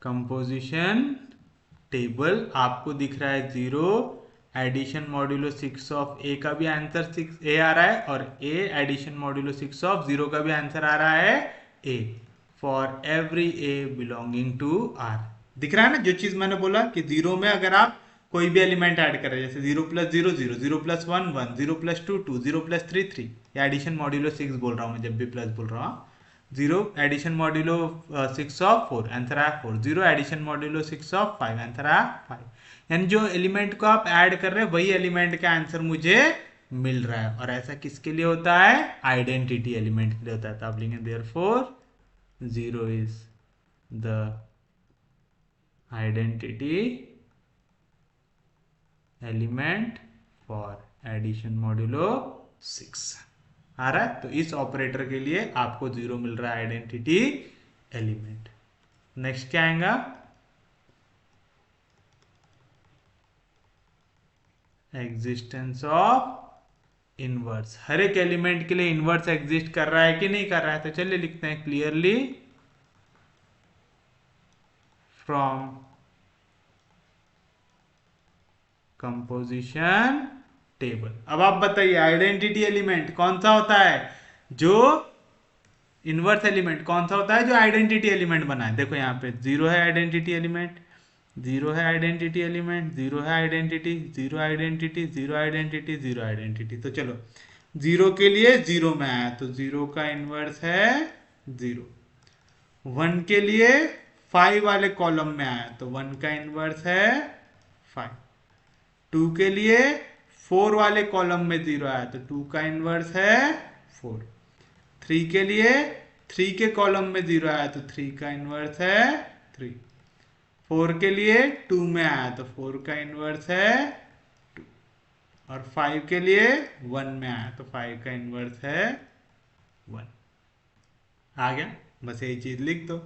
कंपोजिशन टेबल। आपको दिख रहा है 0, एडिशन मॉड्यूलो 6 ऑफ ए का भी आंसर 6 ए आ रहा है, और ए एडिशन मॉड्यूलो 6 ऑफ 0 का भी आंसर आ रहा है a, for every a belonging to R. दिख रहा है ना जो चीज मैंने बोला कि 0 में अगर आप कोई भी एलिमेंट ऐड कर रहे हैं, जैसे 0 + 0 0, 0 + 1 1, 0 + 2 2, 0 + 3 3, या एडिशन मॉड्यूलो 6 बोल रहा हूं मैं जब भी प्लस बोल रहा हूँ। 0 एडिशन मॉड्यूलो 6 ऑफ 4, आंसर आया 4। 0 एडिशन मॉड्यूलो 6 ऑफ 5, आंसर आया 5। यानी जो एलिमेंट को आप ऐड कर रहे हैं वही एलिमेंट का आंसर मुझे मिल रहा है। और ऐसा किसके लिए होता है? आइडेंटिटी एलिमेंट के लिए होता है। तो आप लिखेंगे therefore 0 is the identity element for addition modulo 6 आ रहा है। तो इस ऑपरेटर के लिए आपको 0 मिल रहा है आइडेंटिटी एलिमेंट। नेक्स्ट क्या आएगा? Existence of inverse. हर एक एलिमेंट के लिए इनवर्स एग्जिस्ट कर रहा है कि नहीं कर रहा है? तो चलिए लिखते हैं क्लियरली फ्रॉम कंपोजिशन टेबल। अब आप बताइए आइडेंटिटी एलिमेंट कौन सा होता है? जो इनवर्स एलिमेंट कौन सा होता है जो आइडेंटिटी एलिमेंट बनाए? देखो यहाँ पे 0 है आइडेंटिटी एलिमेंट, 0 है आइडेंटिटी एलिमेंट, 0 है आइडेंटिटी, 0 आइडेंटिटी, 0 आइडेंटिटी, 0 आइडेंटिटी। तो चलो 0 के लिए 0 में आया तो 0 का इनवर्स है 0। 1 के लिए 5 वाले कॉलम में आया तो 1 का इनवर्स है 5। 2 के लिए 4 वाले कॉलम में 0 आया तो 2 का इनवर्स है 4। 3 के लिए 3 के कॉलम में 0 आया तो 3 का इनवर्स है 3। 4 के लिए 2 में आया तो 4 का इनवर्स है 2। और 5 के लिए 1 में आया तो 5 का इनवर्स है 1। आ गया? बस यही चीज लिख दो।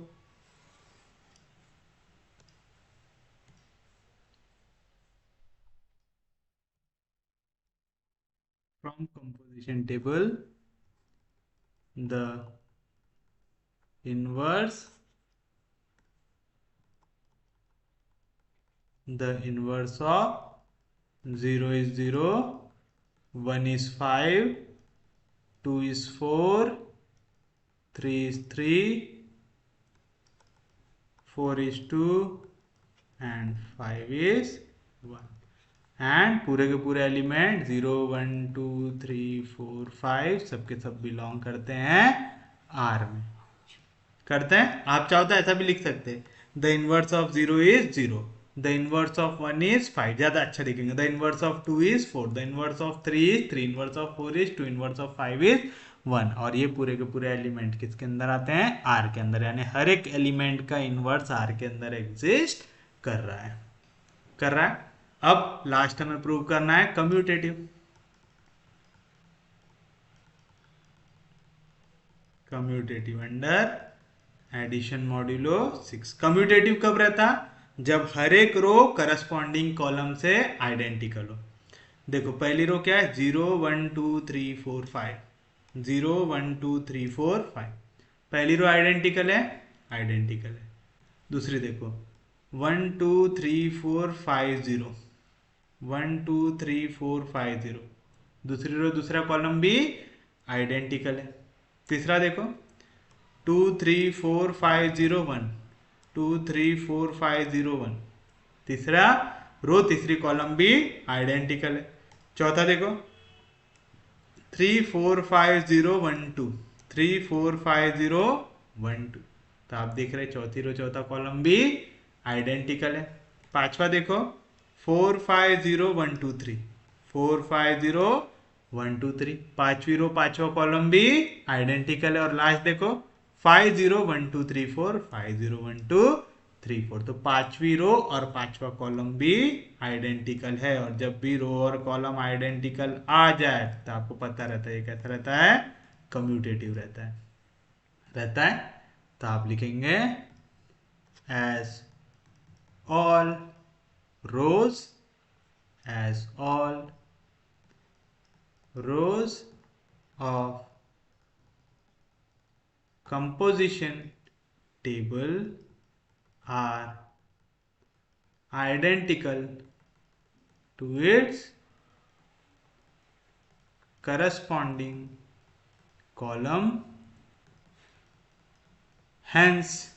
From composition table the inverse of 0 is 0, 1 is 5, 2 is 4, 3 is 3, 4 is 2 and 5 is 1। And पूरे के पूरे एलिमेंट 0 1 2 3 4 5 सबके सब बिलोंग करते हैं आर में। करते हैं? आप चाहो तो ऐसा भी लिख सकते हैं, the inverse of 0 is 0, the inverse of 1 is 5, ज्यादा अच्छा लिखेंगे। The inverse of 2 is 4, the inverse of 3 is 3, inverse of 4 is 2, inverse of 5 is 1। और ये पूरे के पूरे एलिमेंट किसके अंदर आते हैं? आर के अंदर। यानी हर एक एलिमेंट का इनवर्स आर के अंदर एग्जिस्ट कर रहा है। कर रहा है। अब लास्ट हमें प्रूव करना है commutative. Commutative under addition modulo 6। Commutative कब रहता? जब हर एक रो करस्पॉन्डिंग कॉलम से आइडेंटिकल हो। देखो पहली रो क्या है? 0 1 2 3 4 5, 0 1 2 3 4 5। पहली रो आइडेंटिकल है, आइडेंटिकल है। दूसरी देखो 1 2 3 4 5 0, 1 2 3 4 5 0। दूसरी रो दूसरा कॉलम भी आइडेंटिकल है। तीसरा देखो 2 3 4 5 0 1, 2 3 4 5 0 1। तीसरा रो तीसरी कॉलम भी आइडेंटिकल है। चौथा देखो 3 4 5 0 1 2, 3 4 5 0 1 2। तो आप देख रहे चौथी रो चौथा कॉलम भी आइडेंटिकल है। पांचवा देखो 4 5 0 1 2 3, 4 5 0 1 2 3। पांचवी रो पांचवा कॉलम भी आइडेंटिकल है। और लास्ट देखो 5 0 1 2 3 4, 5 0 1 2 3 4। तो पांचवी रो और पांचवा कॉलम भी आइडेंटिकल है। और जब भी रो और कॉलम आइडेंटिकल आ जाए तो आपको पता रहता है ये कैसा रहता है? कम्यूटेटिव रहता है। रहता है। तो आप लिखेंगे as all rows as all rows of composition table are identical to its corresponding column, hence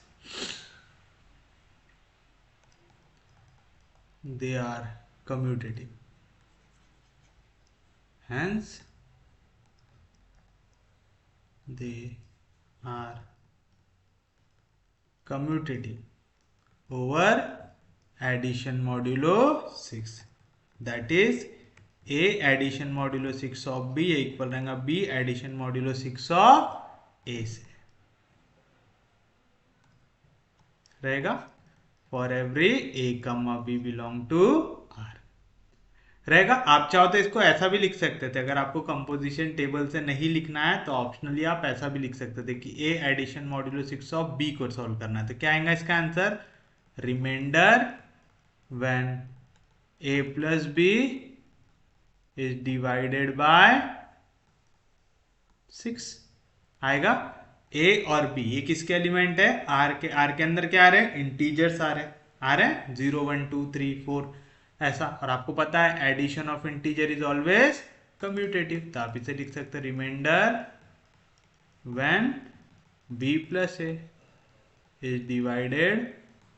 they are commutative. Hence they are commutative over addition modulo 6. That is a addition modulo 6 of b equal रहेगा b addition modulo 6 of a से रहेगा for every a comma b belong to r रहेगा। आप चाहो तो इसको ऐसा भी लिख सकते थे, अगर आपको कंपोजिशन टेबल से नहीं लिखना है तो ऑप्शनली आप ऐसा भी लिख सकते थे कि a addition modulo 6 of b को सॉल्व करना है। तो क्या आएगा इसका answer, remainder when a plus b is divided by 6 आएगा। a और b ये किसके एलिमेंट है, r के अंदर क्या आ रहे हैं, इंटीजर्स आ रहे हैं 0 1 2 3 4 ऐसा। और आपको पता है addition of integer is always commutative, तो आप इसे लिख सकते हैं remainder when b plus a is divided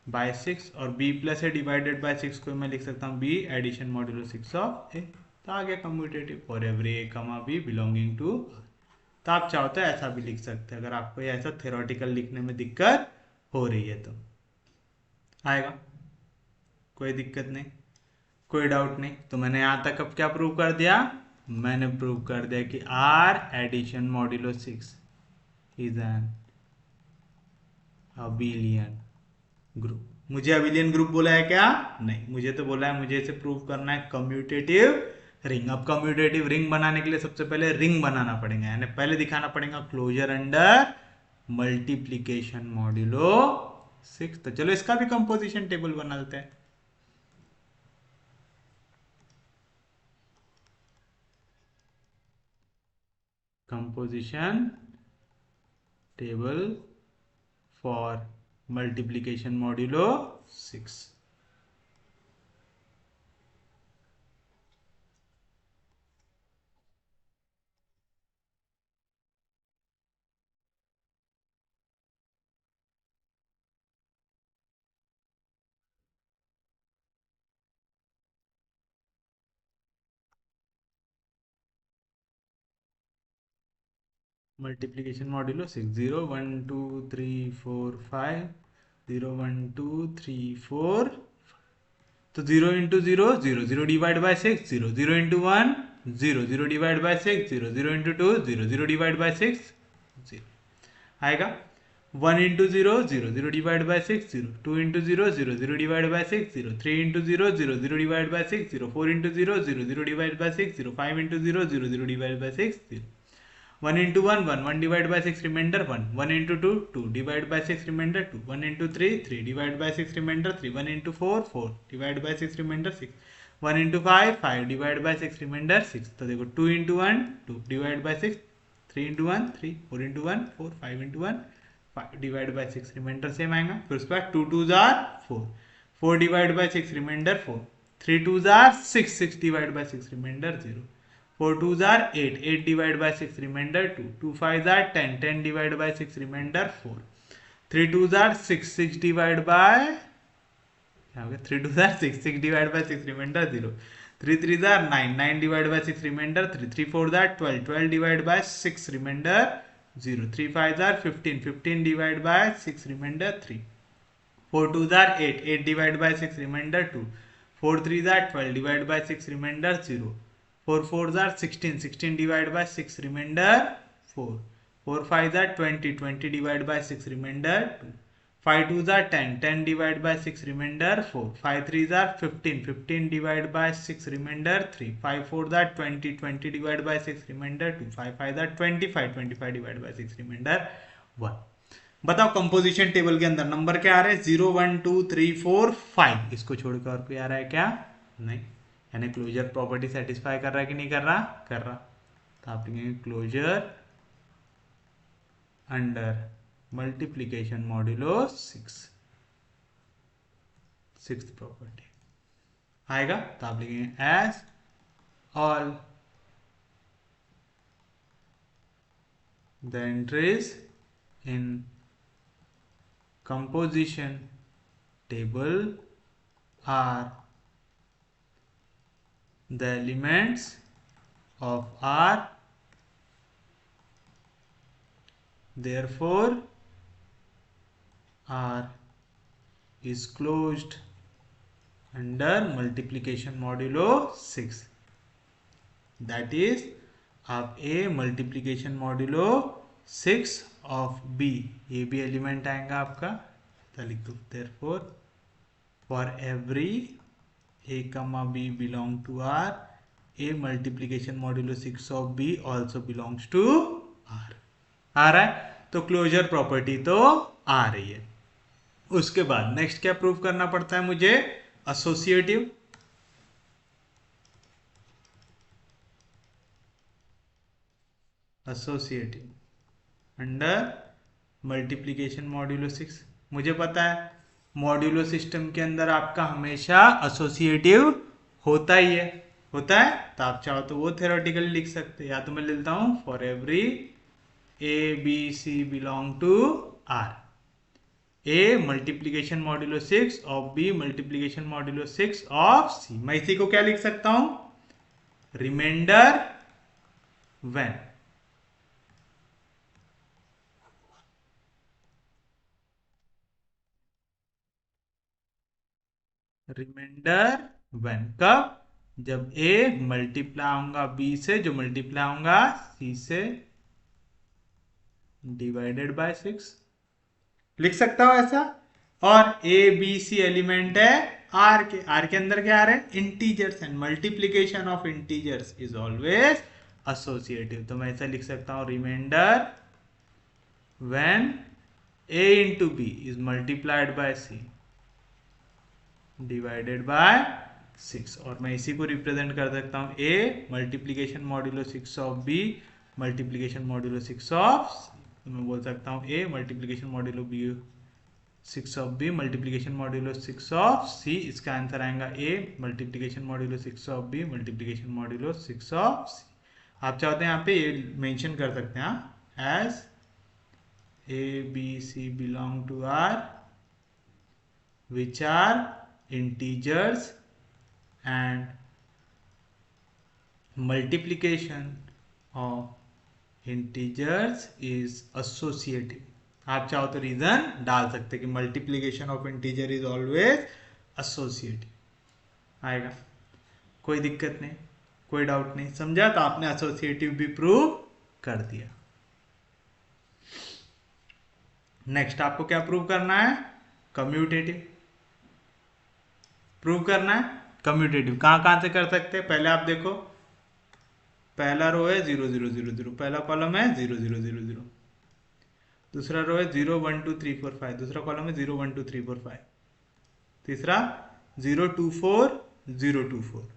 by 6, और b plus a divided by 6 को मैं लिख सकता हूँ b addition modulo 6 of a। तो आ गया commutative for every a comma b belonging to. तो आप चाहो तो ऐसा भी लिख सकते हैं, अगर आपको ऐसा थ्योरेटिकल लिखने में दिक्कत हो रही है तो आएगा, कोई दिक्कत नहीं, कोई डाउट नहीं। तो मैंने यहां तक अब क्या प्रूव कर दिया, मैंने प्रूव कर दिया कि R addition modulo 6 is an abelian group. मुझे अबिलियन ग्रुप बोला है क्या, नहीं, मुझे तो बोला है मुझे इसे प्रूव करना है कम्यूटेटिव रिंग। अब कम्यूटेटिव रिंग बनाने के लिए सबसे पहले रिंग बनाना पड़ेगा, यानी पहले दिखाना पड़ेगा क्लोजर अंडर मल्टीप्लीकेशन मॉड्यूलो 6। तो चलो इसका भी कंपोजिशन टेबल बना लेते हैं। composition table for multiplication modulo 6। Multiplication modulo 6 0 1 2 3 4 5 0 1 2 3 4। तो 0 into 0 0 0 divide by 6 0 0 into 1 0 0 divide by 6 0 0 into 2 0 0 divide by 6 0 आएगा। 1 into 0 0 0 divide by 6 0 2 into 0 0 0 divide by 6 0 3 into 0 0 0 divide by 6 0 4 into 0 0 0 divide by 6 0 5 into 0 0 0 divide by 6 0 1 into 1 1 1 divided by 6 remainder 1 1 into 2 2 divided by 6 remainder 2 1 into 3 3 divided by 6 remainder 3 1 into 4 4 divided by 6 remainder 6 1 into 5 5 divided by 6 remainder 6। तो देखो 2 into 1 2 divided by 6 3 into 1 3 4 into 1 4 5 into 1 5 divided by 6 remainder same आएगा। फिर उसके बाद 2 2s are 4 4 divided by 6 remainder 4 3 2s are 6 6 divided by 6 remainder 0 4 2s are 8 8 divided by 6 remainder 2 2 5s are 10 10 divided by 6 remainder 4 3 2s are 6 6 divided by क्या हो गया 3 2s are 6 6 divided by 6 remainder 0 3 3s are 9 9 divided by 6 remainder 3 3 4s are 12 12 divided by 6 remainder 0 3 5s are 15 15 divided by 6 remainder 3 4 2s are 8 8 divided by 6 remainder 2 4 3s are 12 divided by 6 remainder 0 4 4s are 16 16 divided by 6 remainder 4 4 5s are 20 20 divided by 6 remainder 2 5 2s are 10 10 divided by 6 remainder 4 5 3s are 15 15 divided by 6 remainder 3 5 4s are 20 20 divided by 6 remainder 2 5 5s are 25 25 divided by 6 remainder 1। बताओ composition table के अंदर number क्या आ रहे हैं, 0 1 2 3 4 5, इसको छोड़कर और कोई आ रहा है क्या, नहीं। यानी क्लोजर प्रॉपर्टी सेटिस्फाई कर रहा है कि नहीं कर रहा, कर रहा। तो आप लिखेंगे closure under multiplication modulo 6 property आएगा। तो आप लिखेंगे as all the entries in composition table are the elements of R, therefore R is closed under multiplication modulo 6, that is आप A multiplication modulo 6 of B, ये भी element आएगा आपका, तो लिख दो therefore for every A comma B belong to R, A multiplication modulo 6 of B also belongs to R। आ रहा है, तो क्लोजर प्रॉपर्टी तो आ रही है। उसके बाद नेक्स्ट क्या प्रूव करना पड़ता है मुझे, associative. Associative under multiplication modulo 6। मुझे पता है मॉड्यूलो सिस्टम के अंदर आपका हमेशा एसोसिएटिव होता ही है, होता है। तो आप चाहो तो वो थ्योरेटिकली लिख सकते हैं, या तो मैं लिखता हूं for every A B c belong to R, a multiplication modulo 6 of b multiplication modulo 6 of c. मैं इसी को क्या लिख सकता हूं, रिमाइंडर व्हेन, रिमाइंडर व्हेन कब, जब ए मल्टीप्लाई होगा बी से, जो मल्टीप्लाई होगा सी से, डिवाइडेड बाय 6 लिख सकता हूं ऐसा। और ए बी सी एलिमेंट है आर के, आर के अंदर क्या आ रहे हैं, integers, and multiplication of integers is always associative. तो मैं ऐसा लिख सकता हूं remainder when a into b is multiplied by c divided by 6, और मैं इसी को रिप्रेजेंट कर सकता हूं a multiplication modulo 6 of b multiplication modulo 6 of c। तो मैं बोल सकता हूं a multiplication modulo b 6 of b multiplication modulo 6 of c, इसका आंसर आएगा a multiplication modulo 6 of b multiplication modulo 6 of c। आप चाहते हैं यहाँ पे ये मेंशन कर सकते हैं as A, B, C belong to R, which are integers, and multiplication of integers is associative। आप चाहो तो रीजन डाल सकते कि multiplication of integer is always associative आएगा, कोई दिक्कत नहीं, कोई डाउट नहीं, समझा। तो आपने एसोसिएटिव भी प्रूव कर दिया। नेक्स्ट आपको क्या प्रूव करना है, कम्यूटेटिव प्रूव करना है। कम्यूटेटिव कहां से कर सकते हैं, पहले आप देखो, पहला रो है 0 0 0 0, पहला कॉलम है 0 0 0 0, दूसरा रो है 0 1 2 3 4 5, दूसरा कॉलम है 0 1 2 3 4 5, तीसरा 0 2 4 0 2 4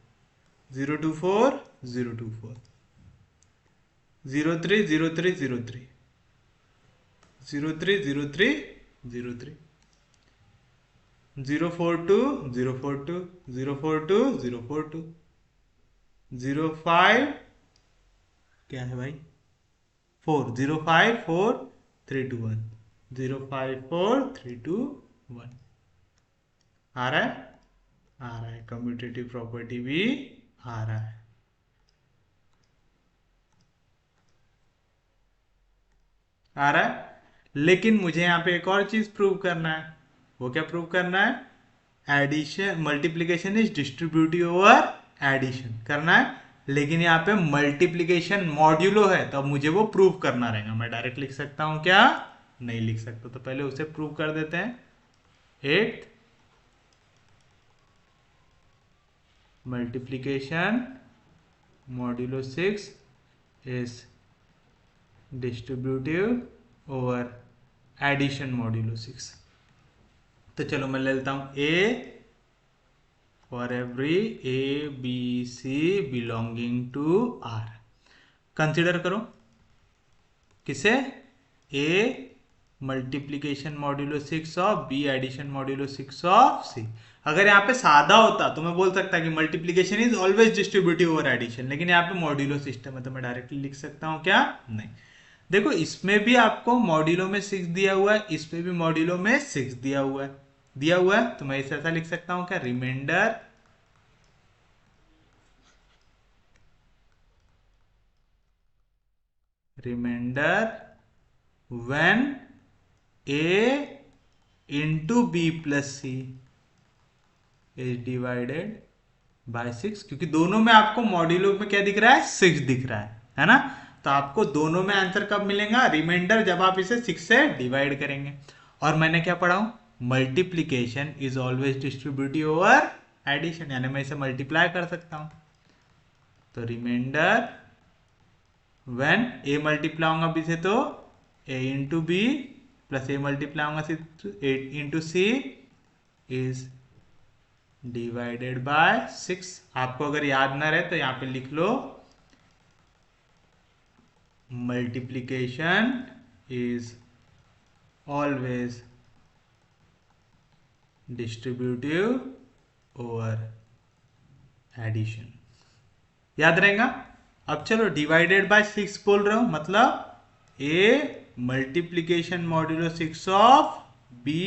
0 2 4 0 2 4 0 3 0 3 0 3 0 3 0 3 0 3 0 4 2 0 4 2 0 4 2 0 4 2 0 5 क्या है भाई 4 0 5 4 3 2 1 0 5 4 3 2 1 आ रहा है, आ रहा है, कम्यूटेटिव प्रॉपर्टी भी आ रहा है, आ रहा है। लेकिन मुझे यहाँ पे एक और चीज प्रूव करना है, वो क्या प्रूव करना है, addition multiplication is distributive over addition करना है। लेकिन यहाँ पे मल्टीप्लीकेशन मॉड्यूलो है, तो अब मुझे वो प्रूव करना रहेगा। मैं डायरेक्ट लिख सकता हूं क्या, नहीं लिख सकता, तो पहले उसे प्रूव कर देते हैं। 8 multiplication modulo 6 is distributive over addition modulo 6। तो चलो मैं ले लेता हूं a for every A B c belonging to R. Consider करो किसे, a multiplication modulo 6 of b addition modulo 6 of c. अगर यहाँ पे सादा होता तो मैं बोल सकता कि multiplication is always distributive over addition, लेकिन यहाँ पे मॉड्यूलो सिस्टम है तो मैं डायरेक्टली लिख सकता हूँ क्या, नहीं। देखो इसमें भी आपको मॉड्यूलो में 6 दिया हुआ है, इसमें भी मॉड्यूलो में 6 दिया हुआ है, तो मैं इसे ऐसा लिख सकता हूँ क्या, remainder when a into B plus C is divided by 6, क्योंकि दोनों में आपको मॉड्यूलो में क्या दिख रहा है, 6 दिख रहा है ना। तो आपको दोनों में आंसर कब मिलेगा, रिमाइंडर जब आप इसे 6 से डिवाइड करेंगे। और मैंने क्या पढ़ा हूं, multiplication is always distributive over addition, यानी मैं इसे मल्टीप्लाई कर सकता हूं। तो रिमाइंडर व्हेन ए मल्टीप्लाई होगा बी से तो a into B plus a multiply होगा a into c is divided by 6। आपको अगर याद ना रहे तो यहां पे लिख लो, multiplication is always distributive over addition, याद रहेगा। अब चलो डिवाइडेड बाय 6 बोल रहा हूं, मतलब a multiplication modulo 6 of b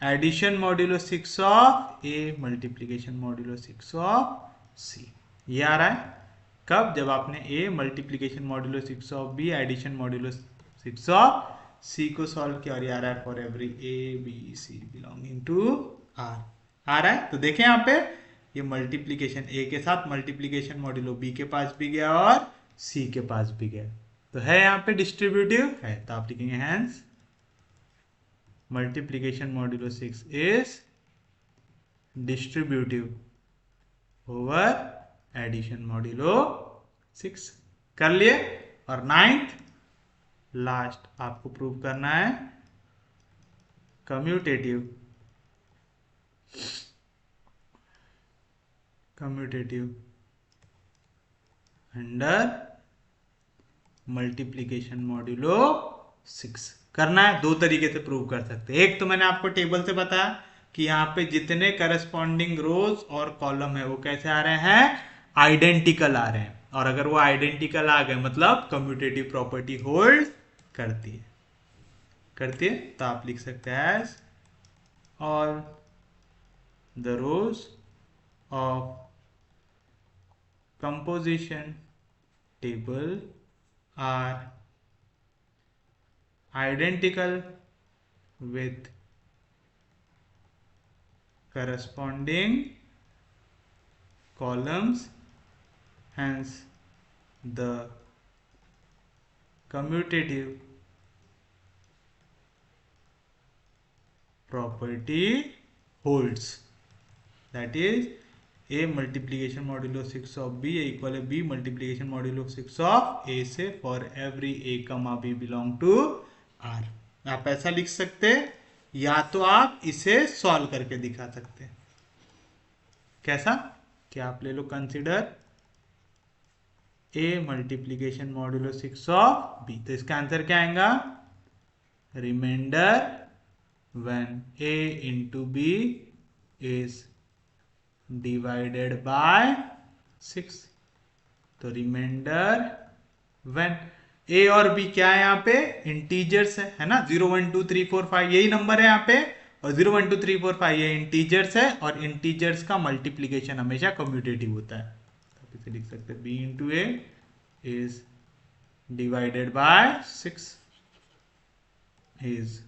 addition modulo 6 of a multiplication modulo 6 of c. ये आ रहा है कब, जब आपने a multiplication modulo 6 of b addition modulo 6 of c को सॉल्व किया। और ये आ रहा है for every A B c belonging to R, आ रहा है। तो देखें यहाँ पे ये मल्टीप्लीकेशन ए के साथ मल्टीप्लीकेशन मॉड्यूलो बी के पास भी गया और सी के पास भी गया, तो है यहाँ पे डिस्ट्रीब्यूटिव है। तो आप लिखेंगे hence multiplication modulo 6 is distributive over addition modulo 6। कर लिए। और 9th लास्ट आपको प्रूव करना है कम्यूटेटिव अंडर मल्टीप्लीकेशन मॉड्यूलो 6 करना है। दो तरीके से प्रूव कर सकते हैं। एक तो मैंने आपको टेबल से बताया कि यहाँ पे जितने करस्पॉन्डिंग रोज और कॉलम है वो कैसे आ रहे हैं, आइडेंटिकल आ रहे हैं। और अगर वो आइडेंटिकल आ गए मतलब कम्यूटेटिव प्रॉपर्टी होल्ड करती है। तो आप लिख सकते हैं all the rose of composition table are identical with corresponding columns, hence the commutative property holds, that is a multiplication modulo 6 of b equal b multiplication modulo 6 of a से for every a comma b belong to r। आप ऐसा लिख सकते, या तो आप इसे solve करके दिखा सकते। कैसा, कि आप ले लो consider a multiplication modulo 6 of b, तो इसका आंसर क्या आएगा, remainder when a into b is divided by 6। तो रिमाइंडर व्हेन ए और बी क्या है, यहाँ पे इंटीजर्स है ना, 0 1 2 3 4 5 यही नंबर है यहाँ पे, और 0 1 2 3 4 5 ये इंटीजर्स है, और इंटीजर्स का मल्टीप्लीकेशन हमेशा कम्यूटेटिव होता है। तो आप इसे लिख सकते हैं B into A is divided by 6 is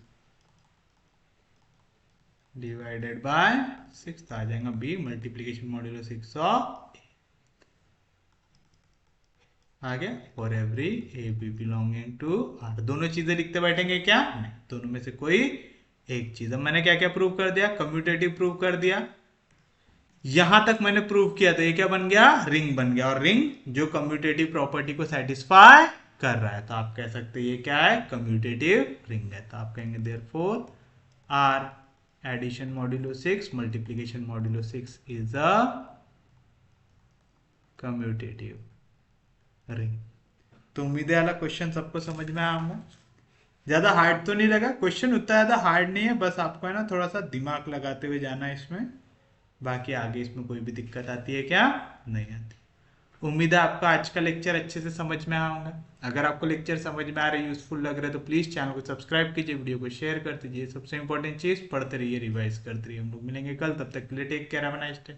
divided by 6, आ जाएगा बी मल्टीप्लीकेशन मॉड्यूलो 6 ऑफ आगे for every A B belonging to R. दोनों चीजें लिखते बैठेंगे क्या, नहीं, दोनों में से कोई एक चीज। अब मैंने क्या क्या प्रूव कर दिया, कम्यूटेटिव प्रूव कर दिया। यहां तक मैंने प्रूव किया तो ये क्या बन गया, रिंग बन गया। और रिंग जो कम्यूटेटिव प्रॉपर्टी को सेटिस्फाई कर रहा है, तो आप कह सकते हैं ये क्या है, कम्यूटेटिव रिंग है। तो आप कहेंगे therefore R addition modulo 6 multiplication modulo 6 is a commutative ring. तो उम्मीद है वाला क्वेश्चन सबको समझ में आया होगा। ज्यादा हार्ड तो नहीं लगा क्वेश्चन, उतना ज्यादा हार्ड नहीं है, बस आपको है ना थोड़ा सा दिमाग लगाते हुए जाना है इसमें। बाकी आगे इसमें कोई भी दिक्कत आती है क्या, नहीं आती। उम्मीद है आपका आज का लेक्चर अच्छे से समझ में आया होगा। अगर आपको लेक्चर समझ में आ रहा है, यूजफुल लग रहा है, तो प्लीज चैनल को सब्सक्राइब कीजिए, वीडियो को शेयर कर दीजिए। सबसे इंपॉर्टेंट चीज, पढ़ते रहिए, रिवाइज करते रहिए। हम लोग मिलेंगे कल, तब तक के लिए take care, have a nice day.